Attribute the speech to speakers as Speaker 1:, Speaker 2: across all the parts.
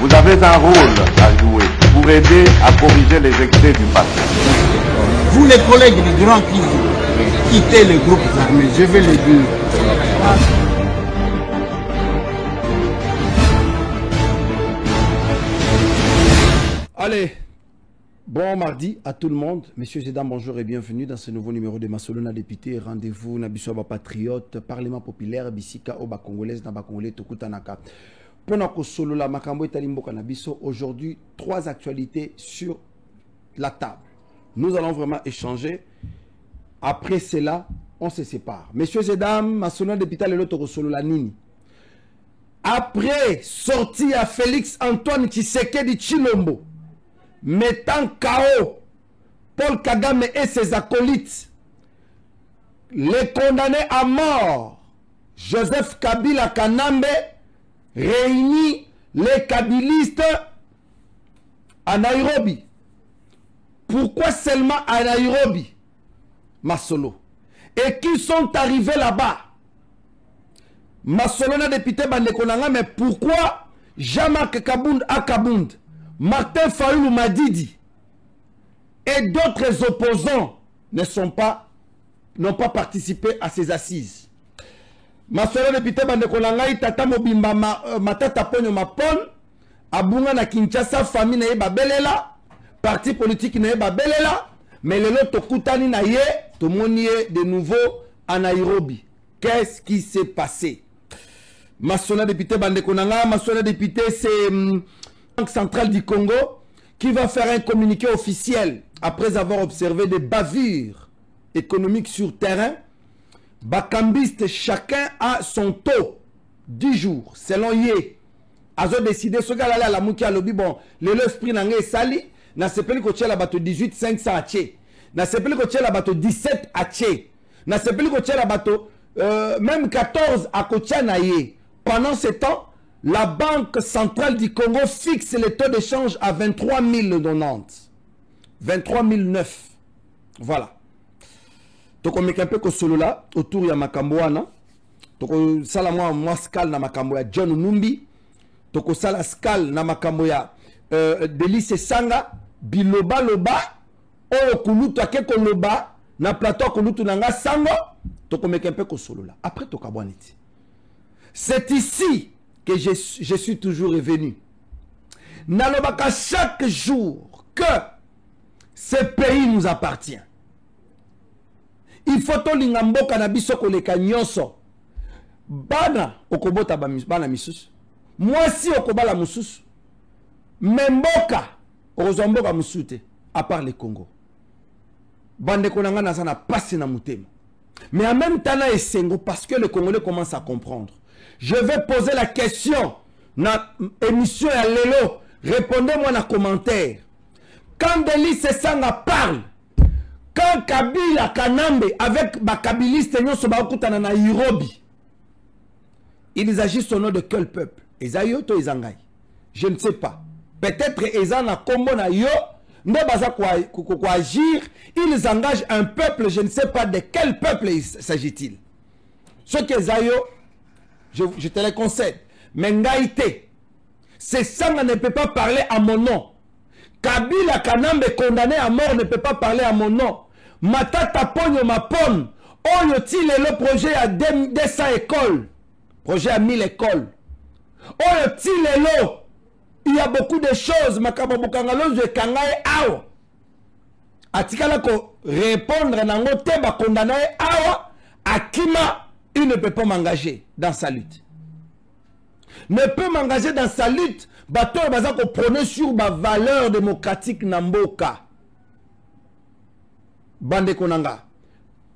Speaker 1: Vous avez un rôle à jouer pour aider à corriger les excès du passé.
Speaker 2: Vous les collègues du Grand qui quittez les groupes armés, je vais le dire.
Speaker 3: Allez, bon mardi à tout le monde. Messieurs et dames, bonjour et bienvenue dans ce nouveau numéro de Masolona Député. Rendez-vous Nabissoba Patriote, Parlement populaire, Bissika, Oba Congolaise, Naba Congolais, Tokutanaka. Ponako Solola, Makambo et Talimboka Nabisso. Aujourd'hui, 3 actualités sur la table. Nous allons vraiment échanger. Après cela, on se sépare. Messieurs et dames, Masolona Député, le Toko Solola Nini. Après sortie à Félix Antoine Tshisekedi Tshilombo, mettant KO Paul Kagame et ses acolytes, les condamnés à mort, Joseph Kabila Kanambe, réunit les kabilistes à Nairobi. Pourquoi seulement à Nairobi, Masolo? Et qui sont arrivés là-bas? Masolona député Bandekonanga, mais pourquoi Jean-Marc Kabound à Kabound, Martin Fayoulou Madidi et d'autres opposants n'ont pas participé à ces assises? Masolona député Bandekonanga, Itata Mobimba Matata Ponyo Mapon, Abunga na Kinshasa, famille na Yeba Belela, parti politique na Yeba Belela, mais le lot Tokutani na Ye, Tomoniye de nouveau à Nairobi. Qu'est-ce qui s'est passé? Masolona député Bandekonanga, Masolona député c'est Banque centrale du Congo qui va faire un communiqué officiel après avoir observé des bavures économiques sur terrain. Bakambiste, chacun a son taux 10 jours selon Yé. Azo décidé ce gars là la mouki a lobby bon le l'esprit nangé sali na sepeli ko tchela bato 18 500 ache na sepeli ko tchela bato 17 ache na sepeli ko tchela bato même 14 à Kotianaye. Pendant ce temps, la Banque centrale du Congo fixe le taux d'échange à 23 090. 23 009. Voilà. Donc on met un peu que solo là, autour de Makamboana. Donc on sala moi skal na Makamboya John Numbi. Donc on sala skal na Makamboya Delice Sanga, Biloba Loba, Oyo Kulutu Akeko Loba, na plateau Kulutu Nanga Sango. Donc on met un peu que solo là. Après Tokabwaniti. C'est ici que je suis toujours revenu. Nalobaka chaque jour que ce pays nous appartient. Il faut que l'ingambo kanabiso koleka nyonso. Bana okobota bana misusu. Moi si okobala mususu. Memboka ozomboka musute à part le Congo. Bande konanga na sana passe na mutema. Mais en même temps, là, parce que le Congolais commence à comprendre. Je vais poser la question dans l'émission à Lelo. Répondez-moi dans les commentaires. Quand Delice Sanga parle, quand Kabila Kanambe avec les kabilistes na Nairobi, ils agissent au nom de quel peuple? Ezayoto Ezangai. Je ne sais pas. Peut-être Ezana Kombo na yo. Agir, ils engagent un peuple, je ne sais pas de quel peuple s'agit-il. Ce que Zayo, je te le concède. Mais Ngaïté, c'est ça, on ne peut pas parler à mon nom. Kabila Kanambe condamné à mort ne peut pas parler à mon nom. Matata Ponyo Mapon, Oyoti le projet à 200 écoles, projet à 1000 écoles. Oyoti le il y a beaucoup de choses. Atikala ko répondre nango te ba condamné awa akima, il ne peut pas m'engager dans sa lutte. Ne peut m'engager dans sa lutte. Bato baza ko prôner sur ma valeur démocratique namboka. Bande konanga.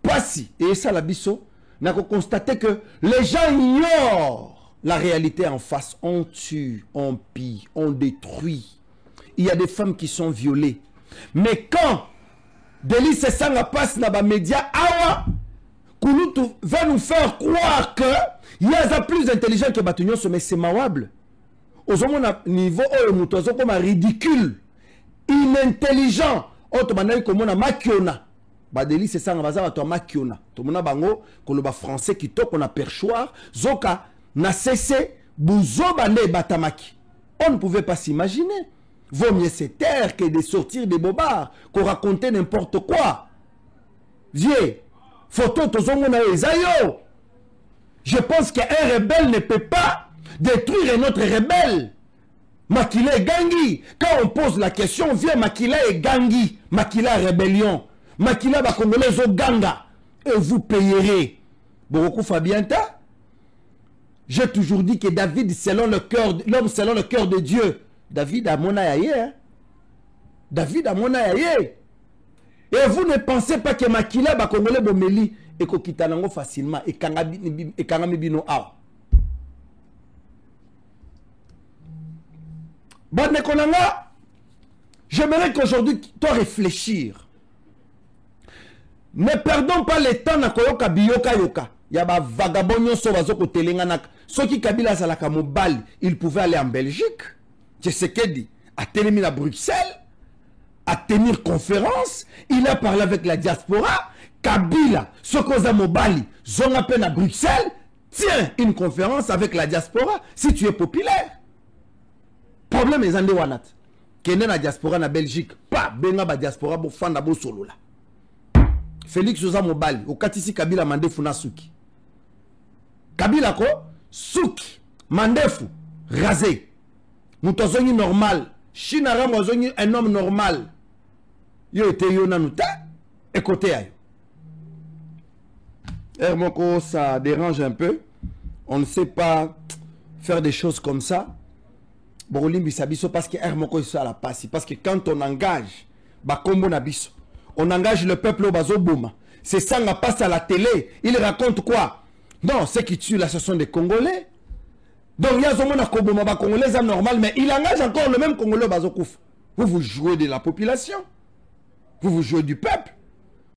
Speaker 3: Pasi et ça la biso n'a ko constater que les gens ignorent la réalité en face. On tue, on pille, on détruit. Il y a des femmes qui sont violées. Mais quand Delice Sanga passe dans les médias, Awa Kouloutou va nous faire croire que il y a plus intelligent que Batunyon, mais c'est mawable. Au niveau comme ridicule, inintelligent. Autrement, comme on a makiona. Delice Sanga baza to makiona. To mona bango koloba français qui toque on a perchoir. Zoka na cessé buzo bande batamaki. On ne pouvait pas s'imaginer. Vaut mieux se taire que de sortir des bobards, qu'on racontait n'importe quoi. Vieux, photo tozongona ezayo. Je pense qu'un rebelle ne peut pas détruire un autre rebelle. Makila et Gangi. Quand on pose la question, viens Makila et Gangi. Makila rébellion. Makila va congolais au Ganga. Et vous payerez. Beaucoup Fabienta. J'ai toujours dit que David, selon le cœur, l'homme selon le cœur de Dieu. David a mon aïe. Hein? David a mon aïe. Et vous ne pensez pas que Makila va congolais bomeli et kokitanango facilement et kangami bino a. Bon, Nekonanga, j'aimerais qu'aujourd'hui, toi réfléchir. Ne perdons pas le temps na koyoka biyoka yoka. Yaba vagabonyo so bazoko telengana. Ceux qui Kabila Zalaka Mobali, ils pouvaient aller en Belgique. Je sais qu'elle dit. À tenir à Bruxelles. À tenir conférence. Il a parlé avec la diaspora. Kabila, Sokoza Mobali, zone à peine à Bruxelles. Tiens, une conférence avec la diaspora. Si tu es populaire. Problème est en Wanat. Kenen la diaspora na Belgique. Pas benga ba diaspora bo fanda bo solo là. Félix Soza Mobali. Au Katisi Kabila Mandefu na Suki. Kabila ko Suki. Mandefu. Rasé. Moutozoni normal. Chinara Mozoni un homme normal. Yo était yo nanuta. Écoutez ayo. Hermoko, ça dérange un peu. On ne sait pas faire des choses comme ça. Borolimbi Sabiso parce que Hermoko est à la passe. Parce que quand on engage, Bakombo Nabiso, on engage le peuple au Bazobouma. C'est ça, on passe à la télé. Il raconte quoi? Non, ceux qui tuent là, ce sont des Congolais. Donc, il y a un Koboma, Congolais, c'est normal, mais il engage encore le même Congolais au Bazokouf. Vous jouez de la population. Vous jouez du peuple.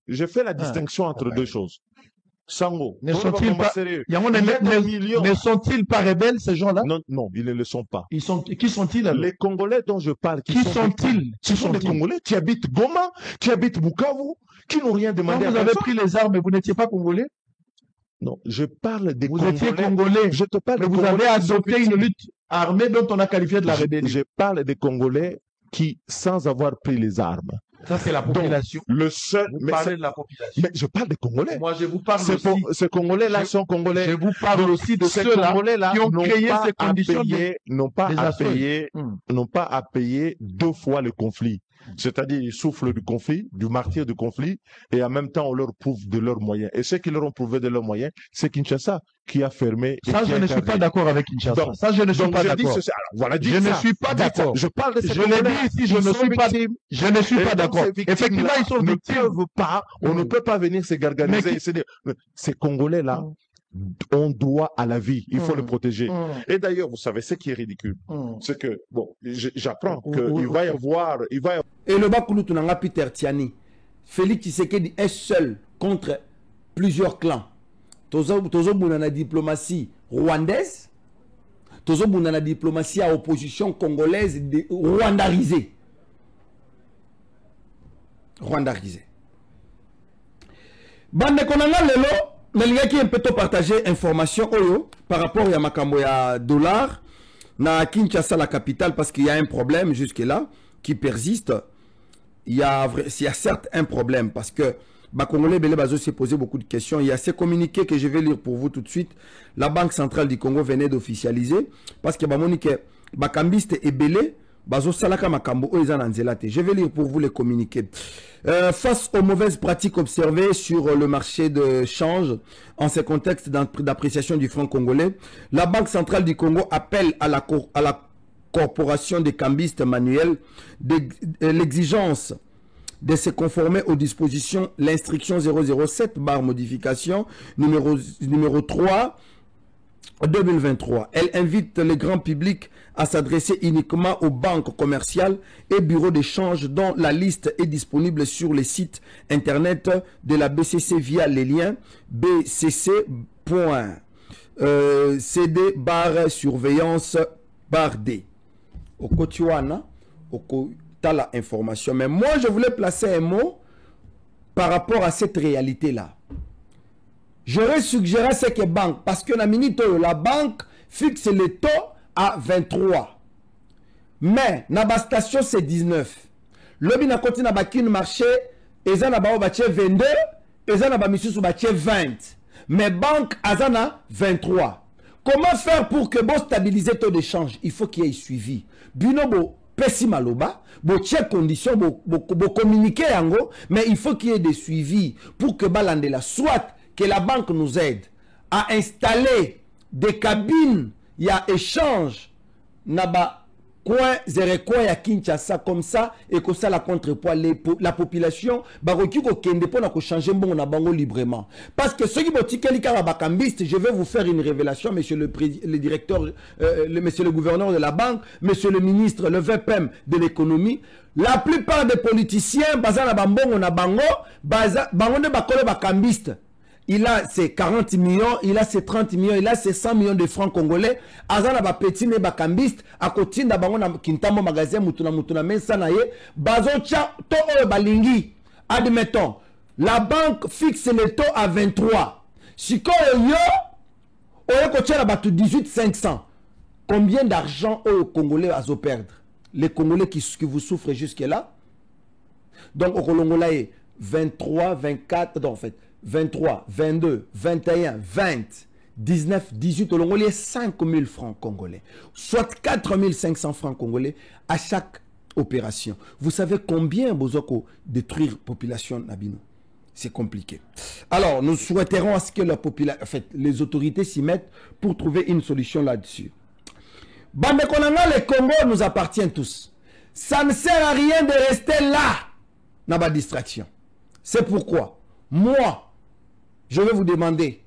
Speaker 4: Je fais la distinction entre deux choses. Sango,
Speaker 5: ne sont-ils pas rebelles, ces gens-là?
Speaker 4: Non, non, ils ne le sont pas.
Speaker 5: Qui sont-ils alors?
Speaker 4: Les Congolais dont je parle,
Speaker 5: qui sont-ils?
Speaker 4: Ce sont des Congolais qui habitent Goma, qui habitent Bukavu, qui n'ont rien demandé à personne.
Speaker 5: Vous avez pris les armes et vous n'étiez pas Congolais?
Speaker 4: Non, je parle des
Speaker 5: Congolais. Vous étiez Congolais.
Speaker 4: Je te parle
Speaker 5: mais vous avez adopté une lutte armée dont on a qualifié de la rébellion.
Speaker 4: Je parle des Congolais qui, sans avoir pris les armes.
Speaker 5: Ça, c'est la population.
Speaker 4: Donc, le seul.
Speaker 5: Vous parlez de la population.
Speaker 4: Mais je parle des Congolais.
Speaker 5: Moi, je vous parle aussi.
Speaker 4: Ces Congolais-là sont Congolais.
Speaker 5: Je vous parle aussi de ceux-là qui ont créé ces conditions.
Speaker 4: N'ont pas à payer 2 fois le conflit. C'est-à-dire, ils souffrent du conflit, du martyr du conflit, et en même temps, on leur prouve de leurs moyens. Et ceux qui leur ont prouvé de leurs moyens, c'est Kinshasa qui a fermé.
Speaker 5: Ça, je ne suis pas d'accord avec Kinshasa. Donc, ça, je ne suis pas d'accord.
Speaker 4: Voilà,
Speaker 5: je ne suis pas d'accord.
Speaker 4: Je parle de ces
Speaker 5: Je l'ai dit ici, je ne suis pas d'accord. Effectivement, ils sont victimes.
Speaker 4: On ne peut pas venir se gargariser. Ces Congolais-là, on doit à la vie, il faut le protéger. Et d'ailleurs, vous savez, ce qui est ridicule, c'est que, bon, j'apprends qu'il va y avoir...
Speaker 3: Et le Bakoulou Tunanga Peter Tiani, Félix Tshisekedi est seul contre plusieurs clans. Tozo Bounana diplomatie rwandaise, Tozo Bounana diplomatie à opposition congolaise rwandarisée. Rwandarisée. Bande Konanga Lelo, Melinga qui peut partager information par rapport à Makambo ya dollar na Kinshasa la capitale parce qu'il y a un problème jusque là qui persiste. Il y a certes un problème parce que Congolais Belé Bazo s'est posé beaucoup de questions. Il y a ces communiqués que je vais lire pour vous tout de suite. La Banque centrale du Congo venait d'officialiser parce que Monique Bakambiste et Belé Bazo Salaka Makambo je vais lire pour vous les communiqués. Face aux mauvaises pratiques observées sur le marché de change en ce contexte d'appréciation du franc congolais, la Banque centrale du Congo appelle à la corporation des cambistes manuels l'exigence de se conformer aux dispositions, l'instruction 007 modification numéro 3 2023. Elle invite le grand public à s'adresser uniquement aux banques commerciales et bureaux d'échange dont la liste est disponible sur les sites internet de la BCC via les liens bcc.cd/surveillance/d. Au Kotiwana, au Kotala information. Mais moi, je voulais placer un mot par rapport à cette réalité-là. J'aurais suggéré à cette banque, parce que la banque fixe le taux à 23. Mais na ba station c'est 19. Lobi na koti na ba kin marché, eza na ba o batie 22, eza na ba misusu batie 20. Mais banque azana 23. Comment faire pour que bon stabiliser taux d'échange? Il faut qu'il y ait suivi. Binobo pesi maloba, bo check condition, bo communiquer yango, mais il faut qu'il y ait des suivis pour que balandela soit que la banque nous aide à installer des cabines, il y a échange naba coin zéro ya Kinshasa comme ça et que ça la contrepoids la population baroki ko kende pour na ko changer mbongo na bango librement parce que ceux qui botikeli kara bakambiste, je vais vous faire une révélation monsieur le directeur monsieur le gouverneur de la banque, monsieur le ministre, le VPM de l'économie, la plupart des politiciens baza na bambongo na bango bango ne bakole bakambiste. Il a ses 40 millions, il a ses 30 millions, il a ses 100 millions de francs congolais. Azana ba petit ne ba kambiste, à côté na bango na kintambo magasin mutuna mensa na ye, bazocha to o balingi. Admettons, la banque fixe le taux à 23. Si yo oyo ko tchela batu 18 500. Combien d'argent au Congolais à perdre? Les Congolais qui vous souffrent jusque là. Donc au Congolais 23, 24, donc en fait 23, 22, 21, 20, 19, 18, au Congolais, 5 000 francs congolais. Soit 4 500 francs congolais à chaque opération. Vous savez combien besoin de détruire la population Nabino? C'est compliqué. Alors, nous souhaiterons à ce que les autorités s'y mettent pour trouver une solution là-dessus. Bande Konanga, le Congo nous appartient tous. Ça ne sert à rien de rester là, dans la distraction. C'est pourquoi, moi, je vais vous demander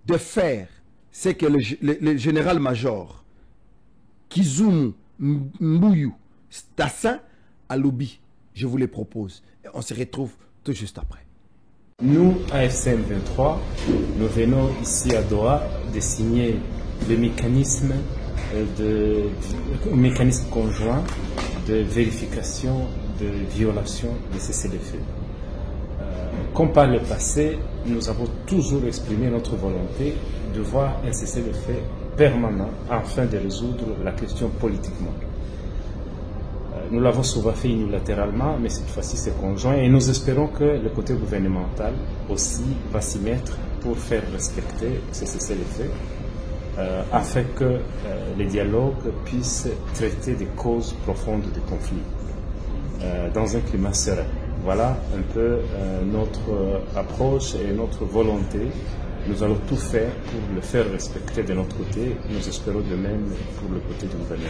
Speaker 3: de faire ce que le général-major Kizumu Mbuyu Stassin Aloubi, je vous les propose. Et on se retrouve tout juste après.
Speaker 6: Nous, AFCM 23, nous venons ici à Doha de signer le mécanisme conjoint de vérification de violation de cessez-le-feu. Comme par le passé, nous avons toujours exprimé notre volonté de voir un cessez-le-feu permanent afin de résoudre la question politiquement. Nous l'avons souvent fait unilatéralement, mais cette fois-ci c'est conjoint et nous espérons que le côté gouvernemental aussi va s'y mettre pour faire respecter ce cessez-le-feu afin que les dialogues puissent traiter des causes profondes du conflit dans un climat serein. Voilà un peu notre approche et notre volonté. Nous allons tout faire pour le faire respecter de notre côté. Nous espérons de même pour le côté du gouvernement.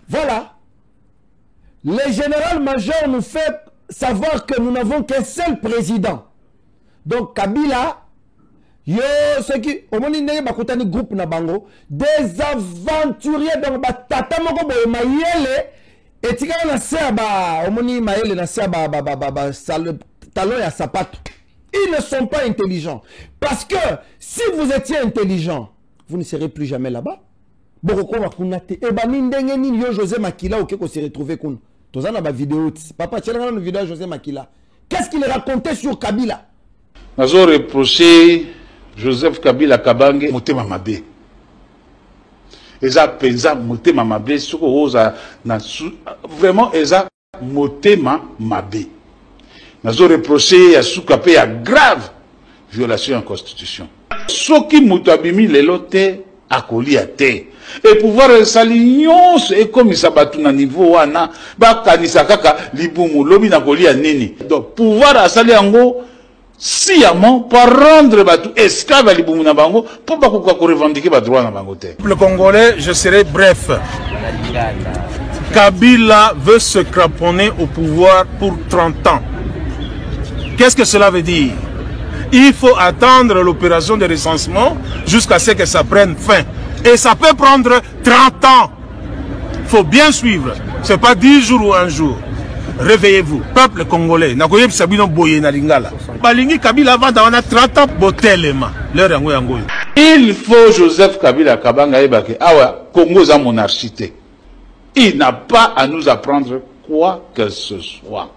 Speaker 3: Voilà. Le général-major nous fait savoir que nous n'avons qu'un seul président. Donc Kabila, yo, ceux qui, au moment où groupe na bango, des aventuriers dans Tata Moko Boye Mayele. Et tu ils ne sont pas intelligents. Parce que si vous étiez intelligent, vous ne serez plus jamais là-bas. José Makila se retrouver vidéo. Papa, tu as une vidéo José Makila. Qu'est-ce qu'il racontait sur Kabila?
Speaker 7: Nous avons reproché Joseph Kabila Kabange Motema Mabe. Eza penza Motema Mabe vraiment eza Motema Mabe. Nous avons reproché à Soukape à grave violation en constitution. Soki mutabimi lelote akoli ate. Et pouvoir s'aligner et comme ça batu na niveau wana ba kanisa kaka libumu lobi na koli nini. Donc pouvoir asali yango sciemment par rendre batu esclave libumu na bango pour pas ko revendiquer ba droit na bango te.
Speaker 8: Le Congolais, je serai bref. Kabila veut se cramponner au pouvoir pour 30 ans. Qu'est-ce que cela veut dire? Il faut attendre l'opération de recensement jusqu'à ce que ça prenne fin. Et ça peut prendre 30 ans. Il faut bien suivre. Ce n'est pas 10 jours ou un jour. Réveillez-vous. Peuple congolais.
Speaker 7: Il faut Joseph Kabila Kabanga Ebake. Awa, Congo est monarchité. Il n'a pas à nous apprendre quoi que ce soit.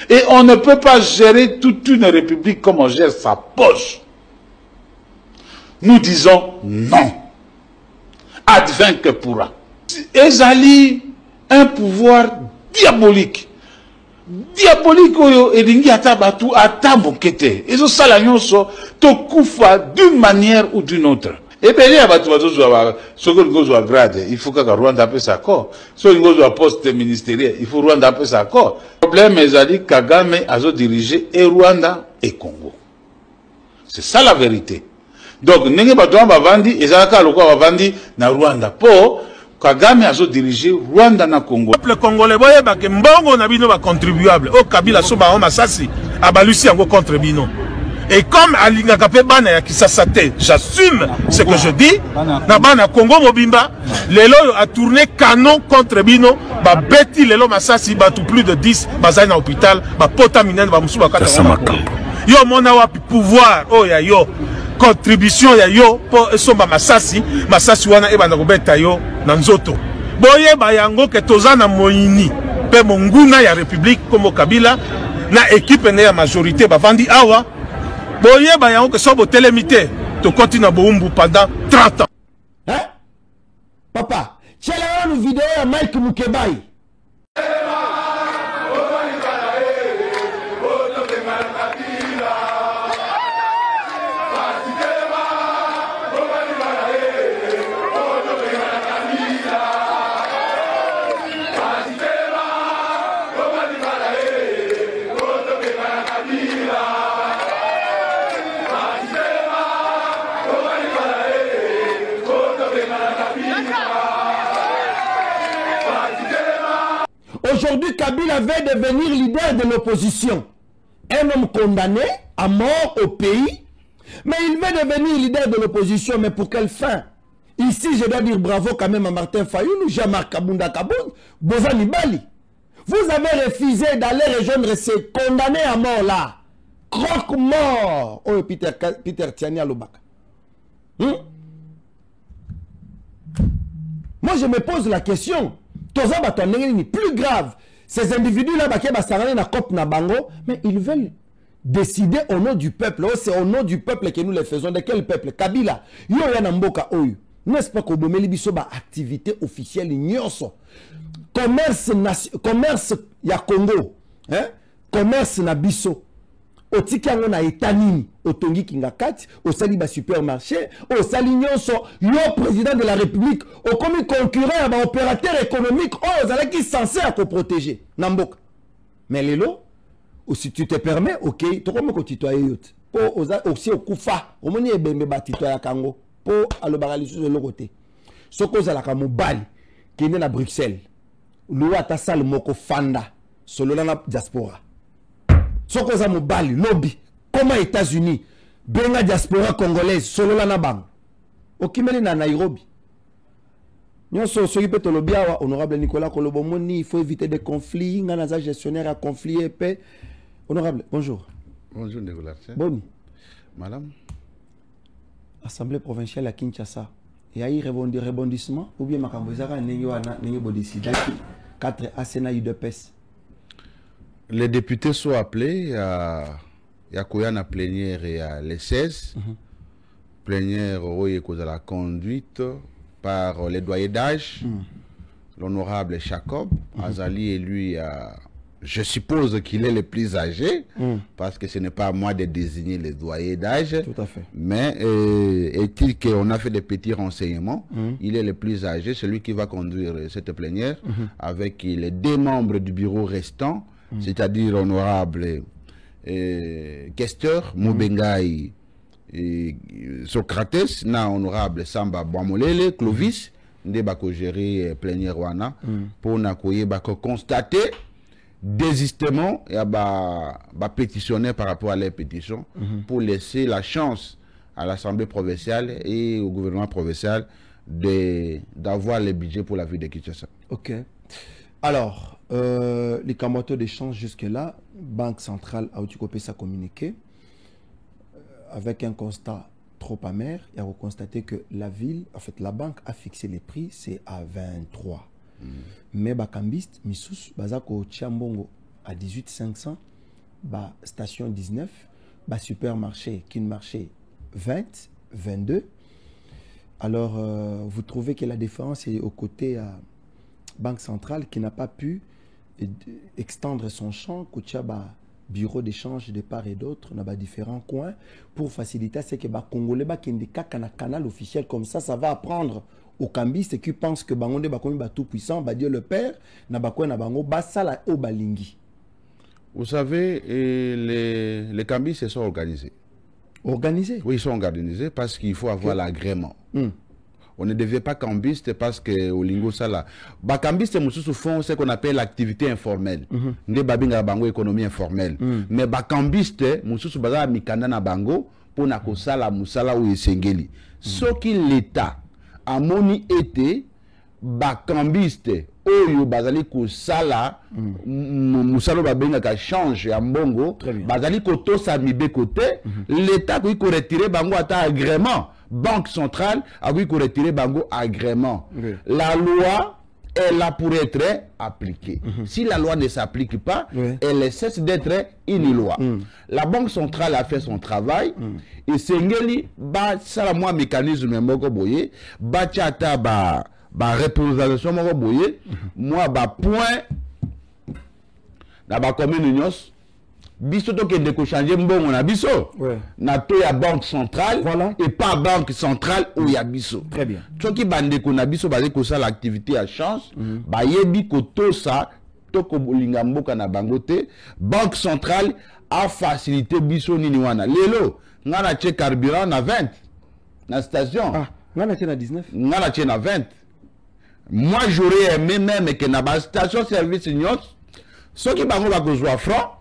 Speaker 7: Et on ne peut pas gérer toute une république comme on gère sa poche. Nous disons non. Advint que pourra. Ezali un pouvoir diabolique. Diabolique oyo elingi ata batu ata mokete. Ezo sala nyonso to kufa d'une manière ou d'une autre. Et bien, il y a des gens qui ont grade, il faut que Rwanda puisse accord. Ceux qui ont poste ministériel, il faut Rwanda puisse accord. Le problème est que Kagame a dirigé et Rwanda et Congo. C'est ça la vérité. Donc, nous avons dit, et ça a dit, na Rwanda. Pour Kagame a dirigé Rwanda na Congo.
Speaker 8: Le peuple congolais, vous voyez que Mbongo n'a pas contribuable. Au Kabila Soba Masasi, a balusi en contribué. Et comme Alinga Kapebana ya Kisasate, j'assume ce que je dis. Nabana Congo Mobimba, Lelo a tourné canon contre Bino, ba beti Lelo Masasi, ba tout plus de 10, bazai na hôpital, ba pota minen, ba musuba kata. Yo mona wa pouvoir, oh ya yo, contribution ya yo, po somba Masasi, Masasi wana eba na kobeta yo, na nzoto. Boye ba yango ke tozana moini, pe monguna ya République comme Kabila, na équipe na ya majorité, ba vandi awa, boye ba yango que sobo télémité to continue boumbu pendant 30 ans.
Speaker 3: Hein? Papa, c'est la vidéo à Mike Mukebai. Aujourd'hui, Kabila veut devenir leader de l'opposition. Un homme condamné à mort au pays, mais il veut devenir leader de l'opposition. Mais pour quelle fin? Ici, je dois dire bravo quand même à Martin Fayoulou, Jean-Marc Kabunda Kabound, Bozani Bali. Vous avez refusé d'aller rejoindre ces condamnés à mort là. Croque-mort. Oh, Peter Tiani Alobaka. Moi, je me pose la question. Plus grave, ces individus-là, mais ils veulent décider au nom du peuple. Oh, c'est au nom du peuple que nous les faisons. De quel peuple? Kabila. N'est-ce pas que vous activité officielle commerce ya Congo, hein? Commerce na biso. Otiki yango na etanini, otongi kingakati, osali ba supermarché, osali nyonso, yo président de la République, o komi concurrent ba opérateur économique, oh ozala ki censé à ko protéger namboka. Mais lelo, si tu te permets, OK, to komi ko titoyer yot. Po aussi okufa, omoni ebembe ba titoya kango, po alobaka lisusu de l'autre. Soko ozala ka mobali kende na Bruxelles. Loi ta sal moko fanda, solo na diaspora. Soko za mobali lobby comme États-Unis benga diaspora congolaise solo la na bang okimeli na Nairobi nyonso soki pe to lobby awa honorable Nicolas Kolobomoni il faut éviter des conflits ngana za gestionnaire à conflit et paix. Honorable bonjour.
Speaker 9: Bonjour Nicolas.
Speaker 3: Boni
Speaker 9: madame
Speaker 3: Assemblée provinciale à Kinshasa il y a eu rebondissement ou bien makambo ezaka ndenge wana ndenge bo décider 4 ASENA UDPS.
Speaker 9: Les députés sont appelés à Koyana plénière et à les 16. Plénière cause de la conduite par les doyers d'âge. L'honorable Jacob Azali et lui, je suppose qu'il est le plus âgé, parce que ce n'est pas à moi de désigner les doyers d'âge.
Speaker 3: Tout à fait.
Speaker 9: Mais est-il qu'on a fait des petits renseignements, il est le plus âgé, celui qui va conduire cette plénière, avec les 2 membres du bureau restants, c'est-à-dire honorable questeur Moubengaï Socrates, na honorable Samba Bamolele Clovis, ndeba ko gérer plénière wana pour na koyeba ko constater désistement et ba pétitionner par rapport à les pétitions pour laisser la chance à l'Assemblée provinciale et au gouvernement provincial d'avoir les budgets pour la ville de Kinshasa.
Speaker 3: OK. Alors, les camotos d'échange jusque-là, Banque centrale a occupé sa communiqué avec un constat trop amer. Il a constaté que la ville, en fait, la banque a fixé les prix, c'est à 23. Mais Bakambiste, Missous, Bazako Tchambongo à 18,500, station 19, supermarché, Kin marché 20, 22. Alors, vous trouvez que la différence est au côté banque centrale qui n'a pas pu extendre son champ, bureau d'échange de part et d'autre, dans différents coins, pour faciliter ce que les Congolais qui ont un canal officiel comme ça, ça va apprendre aux cambistes qui pensent que Bangonde est tout puissant, Dieu le Père,
Speaker 9: Vous savez, les cambistes se sont organisés.
Speaker 3: Organisés?
Speaker 9: Oui, ils sont organisés parce qu'il faut avoir l'agrément. On ne devait pas cambiste parce que au lingo sala. Ba cambiste mususu font ce qu'on appelle l'activité informelle. Nde babinga bango économie informelle. Mais ba cambiste mususu baza mikanda na bango pour na kosala musala ou esengeli. Soki l'État a moni été ba cambiste oyo bazali kosala musalo babenga ka change ya mbongo bazali kotosa mibe côté l'État ko retirer bango ata agrément. Banque centrale a voulu retirer bango agrément. La loi est là pour être appliquée. Si la loi ne s'applique pas, elle cesse d'être une loi. La Banque centrale a fait son travail et Sengeli ba sala moi mécanisme moko boye ba chata ba représentation moko boye moi ba point na ba commune nyos biso to kende ko changer mbongo na biso na to ya banque centrale et pas banque centrale ou ya biso.
Speaker 3: Très bien.
Speaker 9: Soki bande ko na biso bazé ko ça l'activité à change ba yebi ko to ça to ko bolinga mboka na bangote banque centrale a facilité biso nini wana lelo ngana che carburant na 20 na station
Speaker 3: ngana che na 19
Speaker 9: ngana che na 20. Moi j'aurais aimé même que na ba station service nyos soki bango ba ko joa franc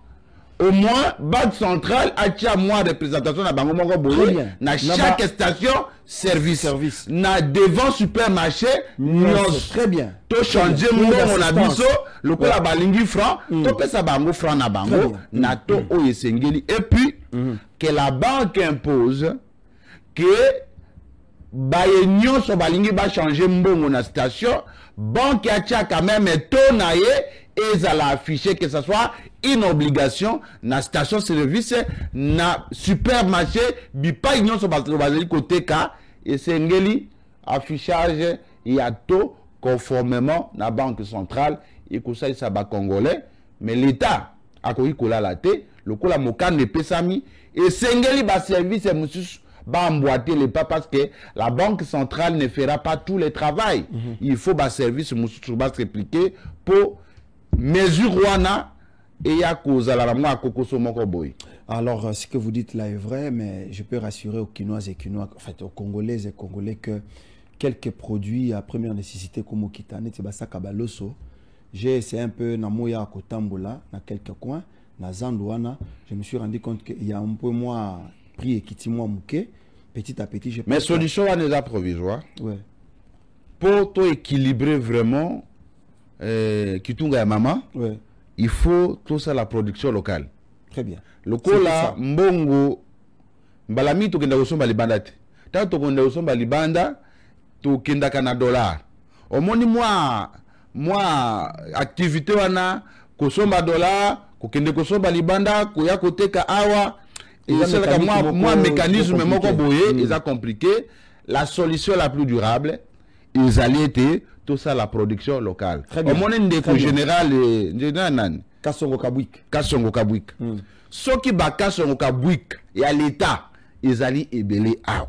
Speaker 9: au moins, Banque centrale a moins de représentation dans Bango Mongo Boye, dans chaque station, service. Na devant supermarché,
Speaker 3: très bien.
Speaker 9: To changer mon abiso, le coup la balingi franc, to pesa bango franc na bango, na to oyesengeli. Et puis, que la banque impose que bayenyo so balingi ba changer mbongo na station, banque a quand même to na ye et ça l'a affiché que ce soit une obligation na station service na supermarché bipa union so bazali côté ka et sengeli affichage ya to conformément na banque centrale et que ça ba congolais mais l'état a koyi kola la té le kola mokane pesami et sengeli ba service mususu ba emboîter les pas parce que la banque centrale ne fera pas tout le travail. Il faut ba service mususu ba répliquer pour mesure wana et ya cause la moi kokoso moko boy.
Speaker 3: Alors ce que vous dites là est vrai, mais je peux rassurer aux Quinoises et Quinois, en fait aux Congolaises et Congolais que quelques produits à première nécessité comme au Kitane, Tibasa Kabaloso, j'ai essayé un peu na moya kotambola na quelques coins, na Zandouana, je me suis rendu compte qu'il y a un peu moins prix et kitimoa mouké, petit à petit je.
Speaker 9: Mais solution à déjà provisoire.
Speaker 3: Ouais.
Speaker 9: Pour tout équilibrer vraiment Kitunga ya mama, il faut tout ça la production locale.
Speaker 3: Très bien.
Speaker 9: Le kola mbongo mbalami to kenda kosomba libanda te. Ta to kenda kosomba libanda to kenda kana dollar. Omoni moi activité wana kosomba dollar, ko kende kosomba libanda, ko ya koteka awa et c'est là moi mécanisme moko boye, ils a compliqué. La solution la plus durable, ils allaient être tout ça la production locale. Au moment de général
Speaker 3: Kassongo Kabwik.
Speaker 9: Kassongo Kabwik. Ce qui ba Kassongo Kabwik et à l'État, ils allaient ébeler à.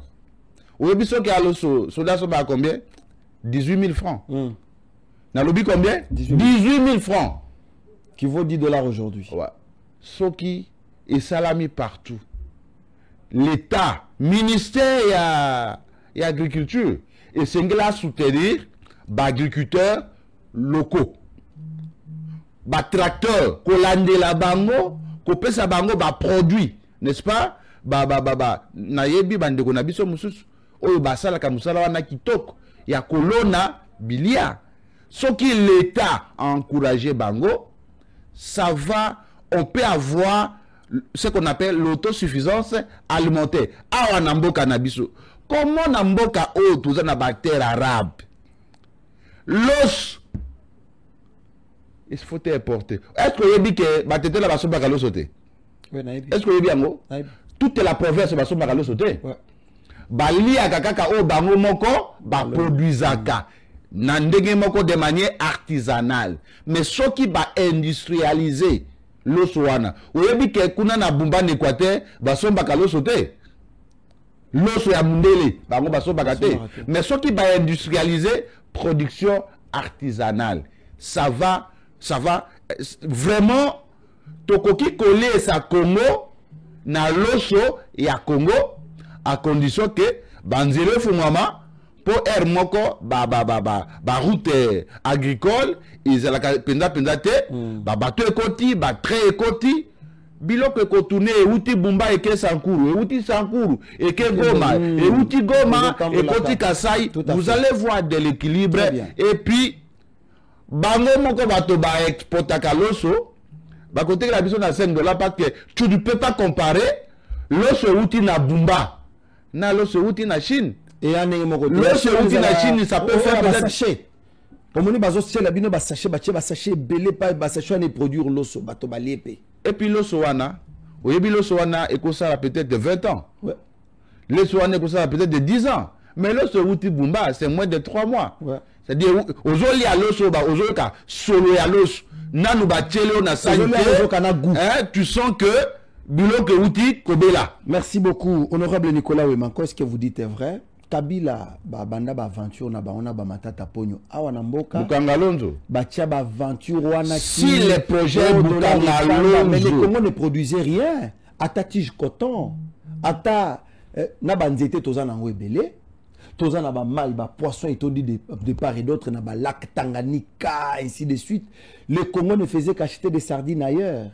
Speaker 9: Vous avez vu ce qui a le soldat à combien? 18 000 francs. Dans le combien? 18 000 francs.
Speaker 3: Qui vaut 10 $ aujourd'hui.
Speaker 9: Ouais. Ce qui est salami partout. L'État, ministère et agriculture, et c'est là soutenir agriculteurs locaux. Tracteurs, kolande la bango, kopesa bango produit, n'est-ce pas? Nayebi bande konabiso mususu, oyo basala ka musala wana kitoko, ya kolona bilia. Ce qui l'État a encouragé bango, ça va, on peut avoir ce qu'on appelle l'autosuffisance alimentaire. Awa namboka nabiso. Comment namboka o tuza na bactère arabe? L'os, il faut importer. Est-ce que vous avez dit que Batete la basso bagalo sauté? Est-ce que vous avez dit yango? Toute la province basso bagalo sauté? Bali akakaka o bango moko ba produisaka. de manière artisanale. Mais ce qui va industrialiser l'osso wana. Oyebi ke kuna na bumba n'Équateur, basomba ka l'osso te. L'osso ya mundele, bango basomba ka te. Mais ce qui va industrialiser, production artisanale. Ça va vraiment, tokoki coller sa Congo, na l'osso ya Congo, à condition que, banzele fumama, pour air moko route agricole ils la penza te bateau ekoti train ekoti biloko ekotourne euti bumba eke sankuru eke Goma euti Goma ekoti Kasai. Vous allez voir de l'équilibre et puis bango moko bato ba exportaka loso bakote la biso na $5 parce que tu ne peux pas comparer loso euti na bumba na loso euti na Chine. Et en Chine, ça peut faire des sachets. Pour moi, la bino ba sachet belé pas ba sachet ne produire l'osso bato ba liépé. Et puis l'osso wana, oyebi l'osso wana et ça peut-être de 20 ans. Ouais. L'osso wana et ça peut-être de 10 ans. Mais l'osso outi bumba, c'est moins de 3 mois. Ouais. C'est-à-dire aujourd'hui à l'osso ba aujourd'hui ka solo ya l'osso nanu ba tchelo na sanité. Tu sens que biloko outi kobela. Merci beaucoup honorable Nicolas Wemanko, ce que vous dites est vrai. Kabila banda ba aventure na ba ona ba matata ponyo awa na mboka Bukangalonzo batia ba aventure wana si les projets Bukangalonzo mais les Congo ne produisaient rien ata tige coton ata na banzete toza na ngwebele toza na ba mal ba poisson et dit de part et d'autre na ba lac Tanganyika ainsi de suite. Le Congo ne faisait qu'acheter des sardines ailleurs.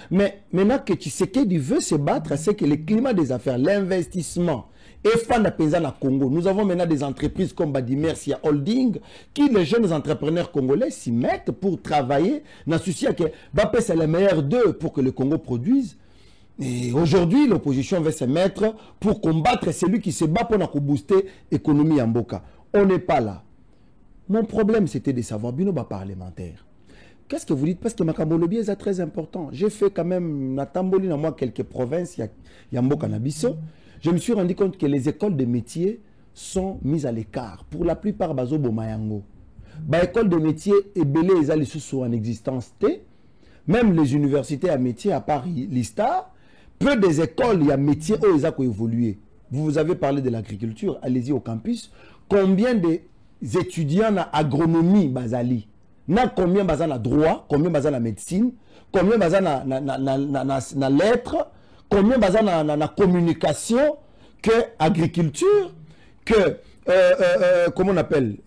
Speaker 9: Mais maintenant que Tshisekedi veut se battre, c'est que le climat des affaires, l'investissement et fan à Congo. Nous avons maintenant des entreprises comme Badimercia Holding qui, les jeunes entrepreneurs congolais, s'y mettent pour travailler dans ce souci que Bapé c'est le meilleur d'eux pour que le Congo produise. Et aujourd'hui, l'opposition va se mettre pour combattre celui qui se bat pour booster l'économie en Boka. On n'est pas là. Mon problème, c'était de savoir, Binoba parlementaire. Qu'est-ce que vous dites? Parce que Makambolobi est très important. J'ai fait quand même, Natamboli, dans moi, quelques provinces, il y a Mboka Nabiso. Je me suis rendu compte que les écoles de métiers sont mises à l'écart. Pour la plupart, Bazo Bomayango. Bah, école de métiers, et belé, ils allaient sous en existence. Même les universités à métiers, à part l'ISTA, peu des écoles, il y a métiers où ils ont évolué. Vous avez parlé de l'agriculture, allez-y au campus. Combien d'étudiants en agronomie, Bazali? Na combien bazan na droit, combien bazan na médecine, combien bazan na lettres, combien bazan na communication, que agriculture, que comment on appelle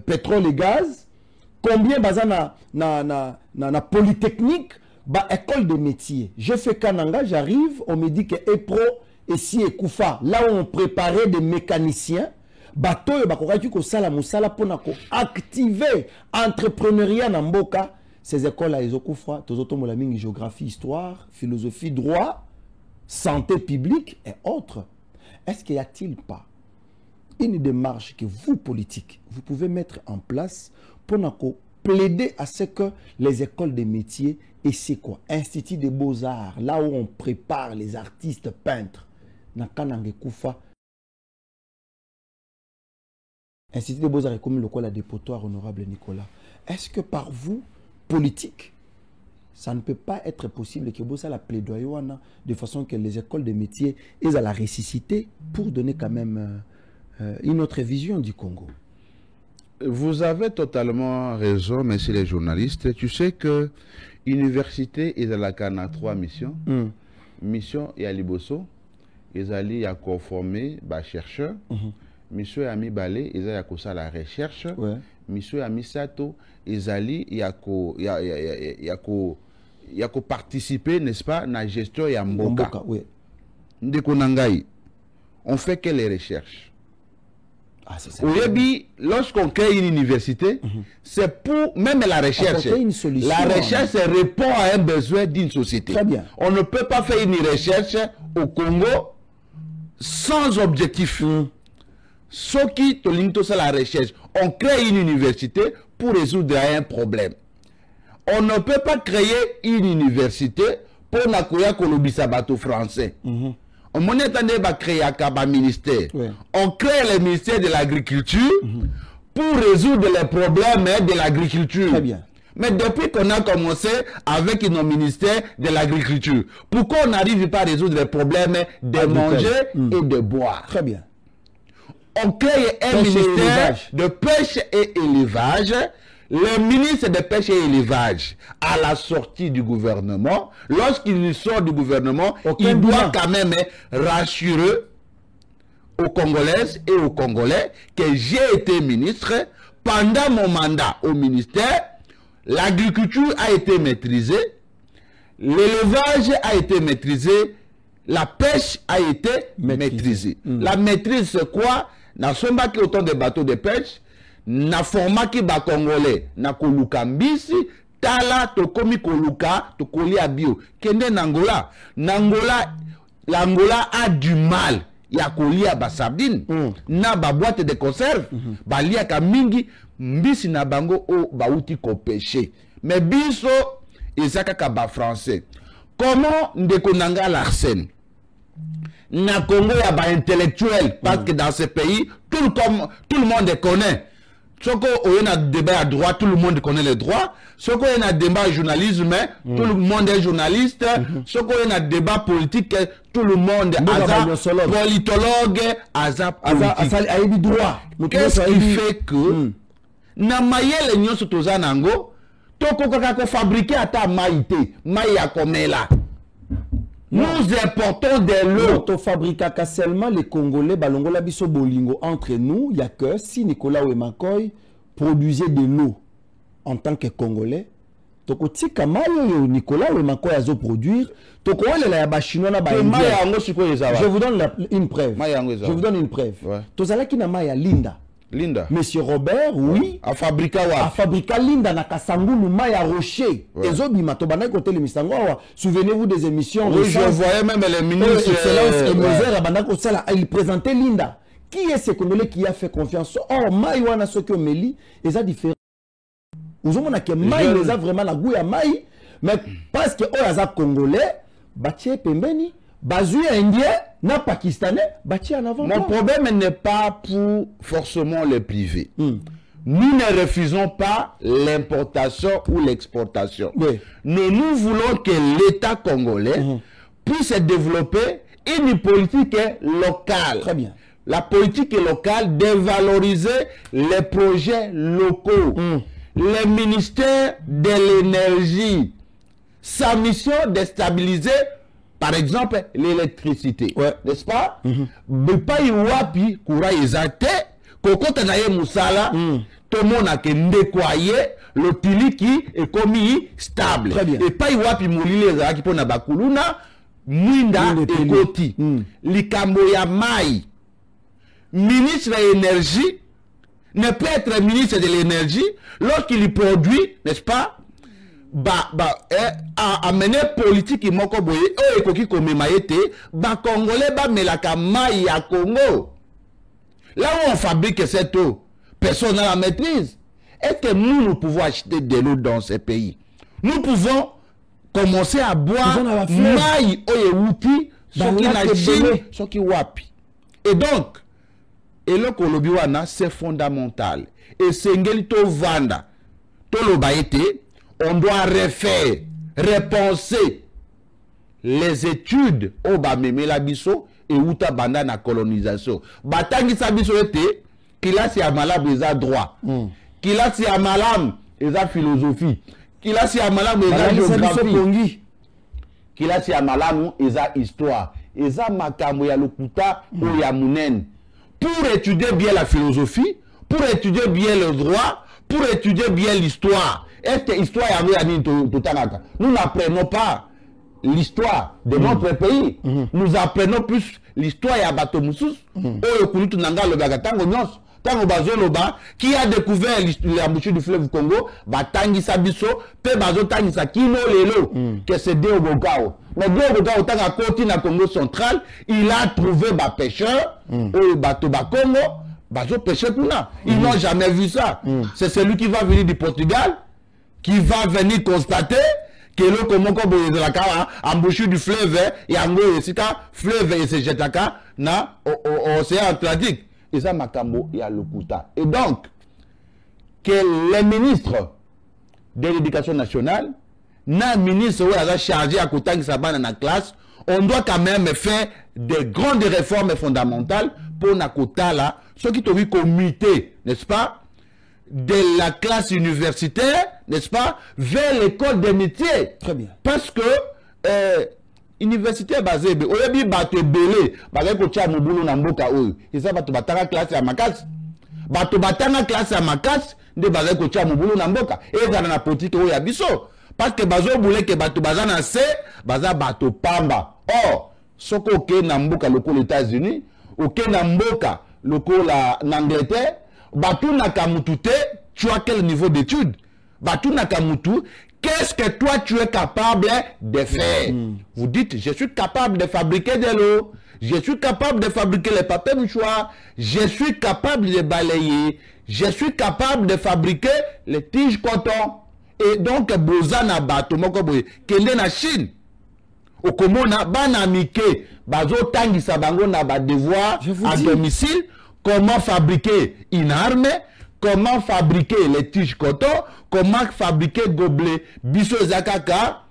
Speaker 9: pétrole et gaz, combien bazan na polytechnique, bah école de métier. Je fais Kananga, j'arrive, on me dit que EPRO et si et Koufa, là où on préparait des mécaniciens. Bateau bakoraki ko sala musala pona ko activer entrepreneuriat na mboka. Ces écoles là ezokufa tozotombola mingi géographie, histoire, philosophie, droit, santé publique et autres. Est-ce qu'il y a-t-il pas une démarche que vous politiques vous pouvez mettre en place pour plaider à ce que les écoles de métiers et c'est quoi Institut des Beaux-Arts, là où on prépare les artistes peintres na kanange kufa. Institut des Beaux-Arts est comme le quoi la dépotoir honorable Nicolas. Est-ce que par vous, politique, ça ne peut pas être possible que vous la plaidoyer de façon que les écoles de métiers aient à la ressusciter pour donner quand même une autre vision du Congo? Vous avez totalement raison, messieurs les journalistes. Tu sais que l'université est à la canne à 3 missions. Mission et à Liboso, ils allaient à conformer les chercheurs. Monsieur Ami Balé, ils allaient à la recherche. Monsieur Ami Sato, ils allaient à participer, n'est-ce pas, à la gestion et à Mboka. On fait que les recherches. Lorsqu'on crée une université, c'est pour même la recherche. La recherche répond à un besoin d'une société. Très bien. On ne peut pas faire une recherche au Congo sans objectif. Ce qui c'est la recherche. On crée une université pour résoudre un problème. On ne peut pas créer une université pour n'accueillir que le bisabato français. On On attendait de créer un ministère.
Speaker 3: Oui.
Speaker 9: On crée le ministère de l'agriculture pour résoudre les problèmes de l'agriculture.
Speaker 3: Très bien.
Speaker 9: Mais depuis qu'on a commencé avec nos ministères de l'agriculture, pourquoi on n'arrive pas à résoudre les problèmes de manger et de boire?
Speaker 3: Très bien.
Speaker 9: On crée un ministère de pêche et élevage. Le ministre de pêche et élevage, à la sortie du gouvernement, lorsqu'il sort du gouvernement, il doit quand même rassurer aux Congolaises et aux Congolais que j'ai été ministre. Pendant mon mandat au ministère, l'agriculture a été maîtrisée, l'élevage a été maîtrisé, la pêche a été maîtrisée. La maîtrise, c'est quoi? N'a somba qui autant de bateaux de pêche, na forma ki ba Congolais, na koluka mbisi, tala tokomi koluka, tokoli abio. Kende Nangola. L'Angola a du mal. Ya kolia ba sardine, na ba boîte de conserve, ba lia ka mingi, mbisi na bango o ba uti ko pêcher. Mais biso, ezaka ka ba français. Comment ndeko nanga l'arsène? Na Congo ya ba intellectuel, parce que dans ce pays, tout le monde connaît. Soko on a débat à droite, tout le monde connaît les droits. Soko on a débat journalisme, tout le monde est journaliste. Soko on a débat politique, tout le monde est politologue, politique.
Speaker 3: Droit.
Speaker 9: Qu'est-ce qui fait que na mayele nyonso toza nango, toko kaka fabriquer ata maïté, maïa komela. Nous importons de l'eau.
Speaker 3: Nous fabriquons seulement les Congolais, balongola biso bolingo entre nous. Il n'y a que si Nicolas Ouemakoy produisait de l'eau en tant que Congolais. Toko tika mayo Nicolas Ouemakoy a produire. Toko wale la yaba chinois na ba indien. Je vous donne une preuve. Je vous donne une preuve. Tozala ki na maya Linda.
Speaker 9: Linda.
Speaker 3: Monsieur Robert, oui.
Speaker 9: A fabriquer
Speaker 3: Linda na Kasangulu Maya Rocher. Ezobima tobana côté le misango. Souvenez-vous des émissions.
Speaker 9: Oui, je voyais même les ministres.
Speaker 3: Excellence et Moser Abanako Sala, il présentait Linda. Qui est ce Congolais qui a fait confiance? Or, Maï wana soki omeli, eza différent. Vous avez que Maï les a vraiment la goût à Maï, mais parce que Oyaza Congolais, Batie Pembeni, Bazui indien, na pakistanais, bâti en avant.
Speaker 9: Mon problème n'est pas pour forcément les privés. Nous ne refusons pas l'importation ou l'exportation. Nous voulons que l'État congolais puisse développer une politique locale.
Speaker 3: Très bien.
Speaker 9: La politique locale de valoriser les projets locaux. Le ministère de l'énergie, sa mission de stabiliser par exemple, l'électricité, n'est-ce pas? Pas wapi kura ezate, kokota na ye musala, tout le monde a que ndekwaye, le tiliki est commis stable. Et pas wapi moulile ezaki pona bakuluna, mwinda ekoti. Likambo ya mai. Ministre de l'énergie ne peut être ministre de l'énergie lorsqu'il produit, n'est-ce pas? Amener politique moko boye o ekoki komema ete ba Congolais ba melaka mai ya Congo. Là où on fabrique cette eau, personne n'a la maîtrise. Est-ce que nous pouvons acheter de l'eau dans ces pays? Nous pouvons commencer à boire mai o euti soki na Chine, soki wapi. Et donc, le kolobiwana c'est fondamental. Et sengeli to vanda to loba ete on doit refaire, repenser les études au Bameme la biso et outa banda na colonisation. Batangi sa biso ete, kila si amalam eza droit. Kila si amalam eza philosophie. Kila si amalam eza géographie. Kila si amalam eza histoire. Eza makambo ya lokuta ou ya munen. Pour étudier bien la philosophie, pour étudier bien le droit, pour étudier bien l'histoire. Est-ce que l'histoire nous n'apprenons pas l'histoire de notre pays. Nous apprenons plus l'histoire ya bato musus. Qui a découvert l'embouchure du fleuve Congo, Batangi Sabiso, Pe Bazo Tangi Sakino Lelo, que c'est Deo Bokao. Mais Deo Bokao, dans la côte Congo central, il a trouvé des pêcheurs, au bateau Bakongo, Bazo pêcheur pour là. Ils n'ont jamais vu ça. C'est celui qui va venir du Portugal, qui va venir constater kelo komoko boye de la ka embouchure du fleuve et ango esika fleuve et se jetaka na océan Atlantique et ça makambo ya lokuta. Et donc que les ministres de l'éducation nationale na ministre où a chargé à Koutang Sabana na classe, on doit quand même faire des grandes réformes fondamentales pour Nakota là, ceux qui ont comité, n'est-ce pas, de la classe universitaire, n'est-ce pas, vers l'école des métiers.
Speaker 3: Très bien.
Speaker 9: Parce que université basée, au début, bateau belé, bateau tcha moubulu na mboka ou, et ça bateau batanga classe à makas, bateau batanga classe à makas, de bateau tcha moubulu na mboka, et ça na politique ou ya biso. Parce que bazo boule que bateau bazana se, baza bateau pamba. Or, soko ok na mboka loko les États-Unis, ok na mboka loko la Angleterre, bateau na kamutute, tu as quel niveau d'études? Bateau na kamutu, qu'est-ce que toi tu es capable de faire? Vous dites, je suis capable de fabriquer de l'eau, je suis capable de fabriquer les papiers mouchoirs, je suis capable de balayer, je suis capable de fabriquer les tiges coton. Et donc, bozana bato moko boye, kende na Chine. Okomona bana mike, bazo tangi sabango na ba devoir à domicile, comment fabriquer une arme, comment fabriquer les tiges coton, comment fabriquer gobelet, biso zakaka,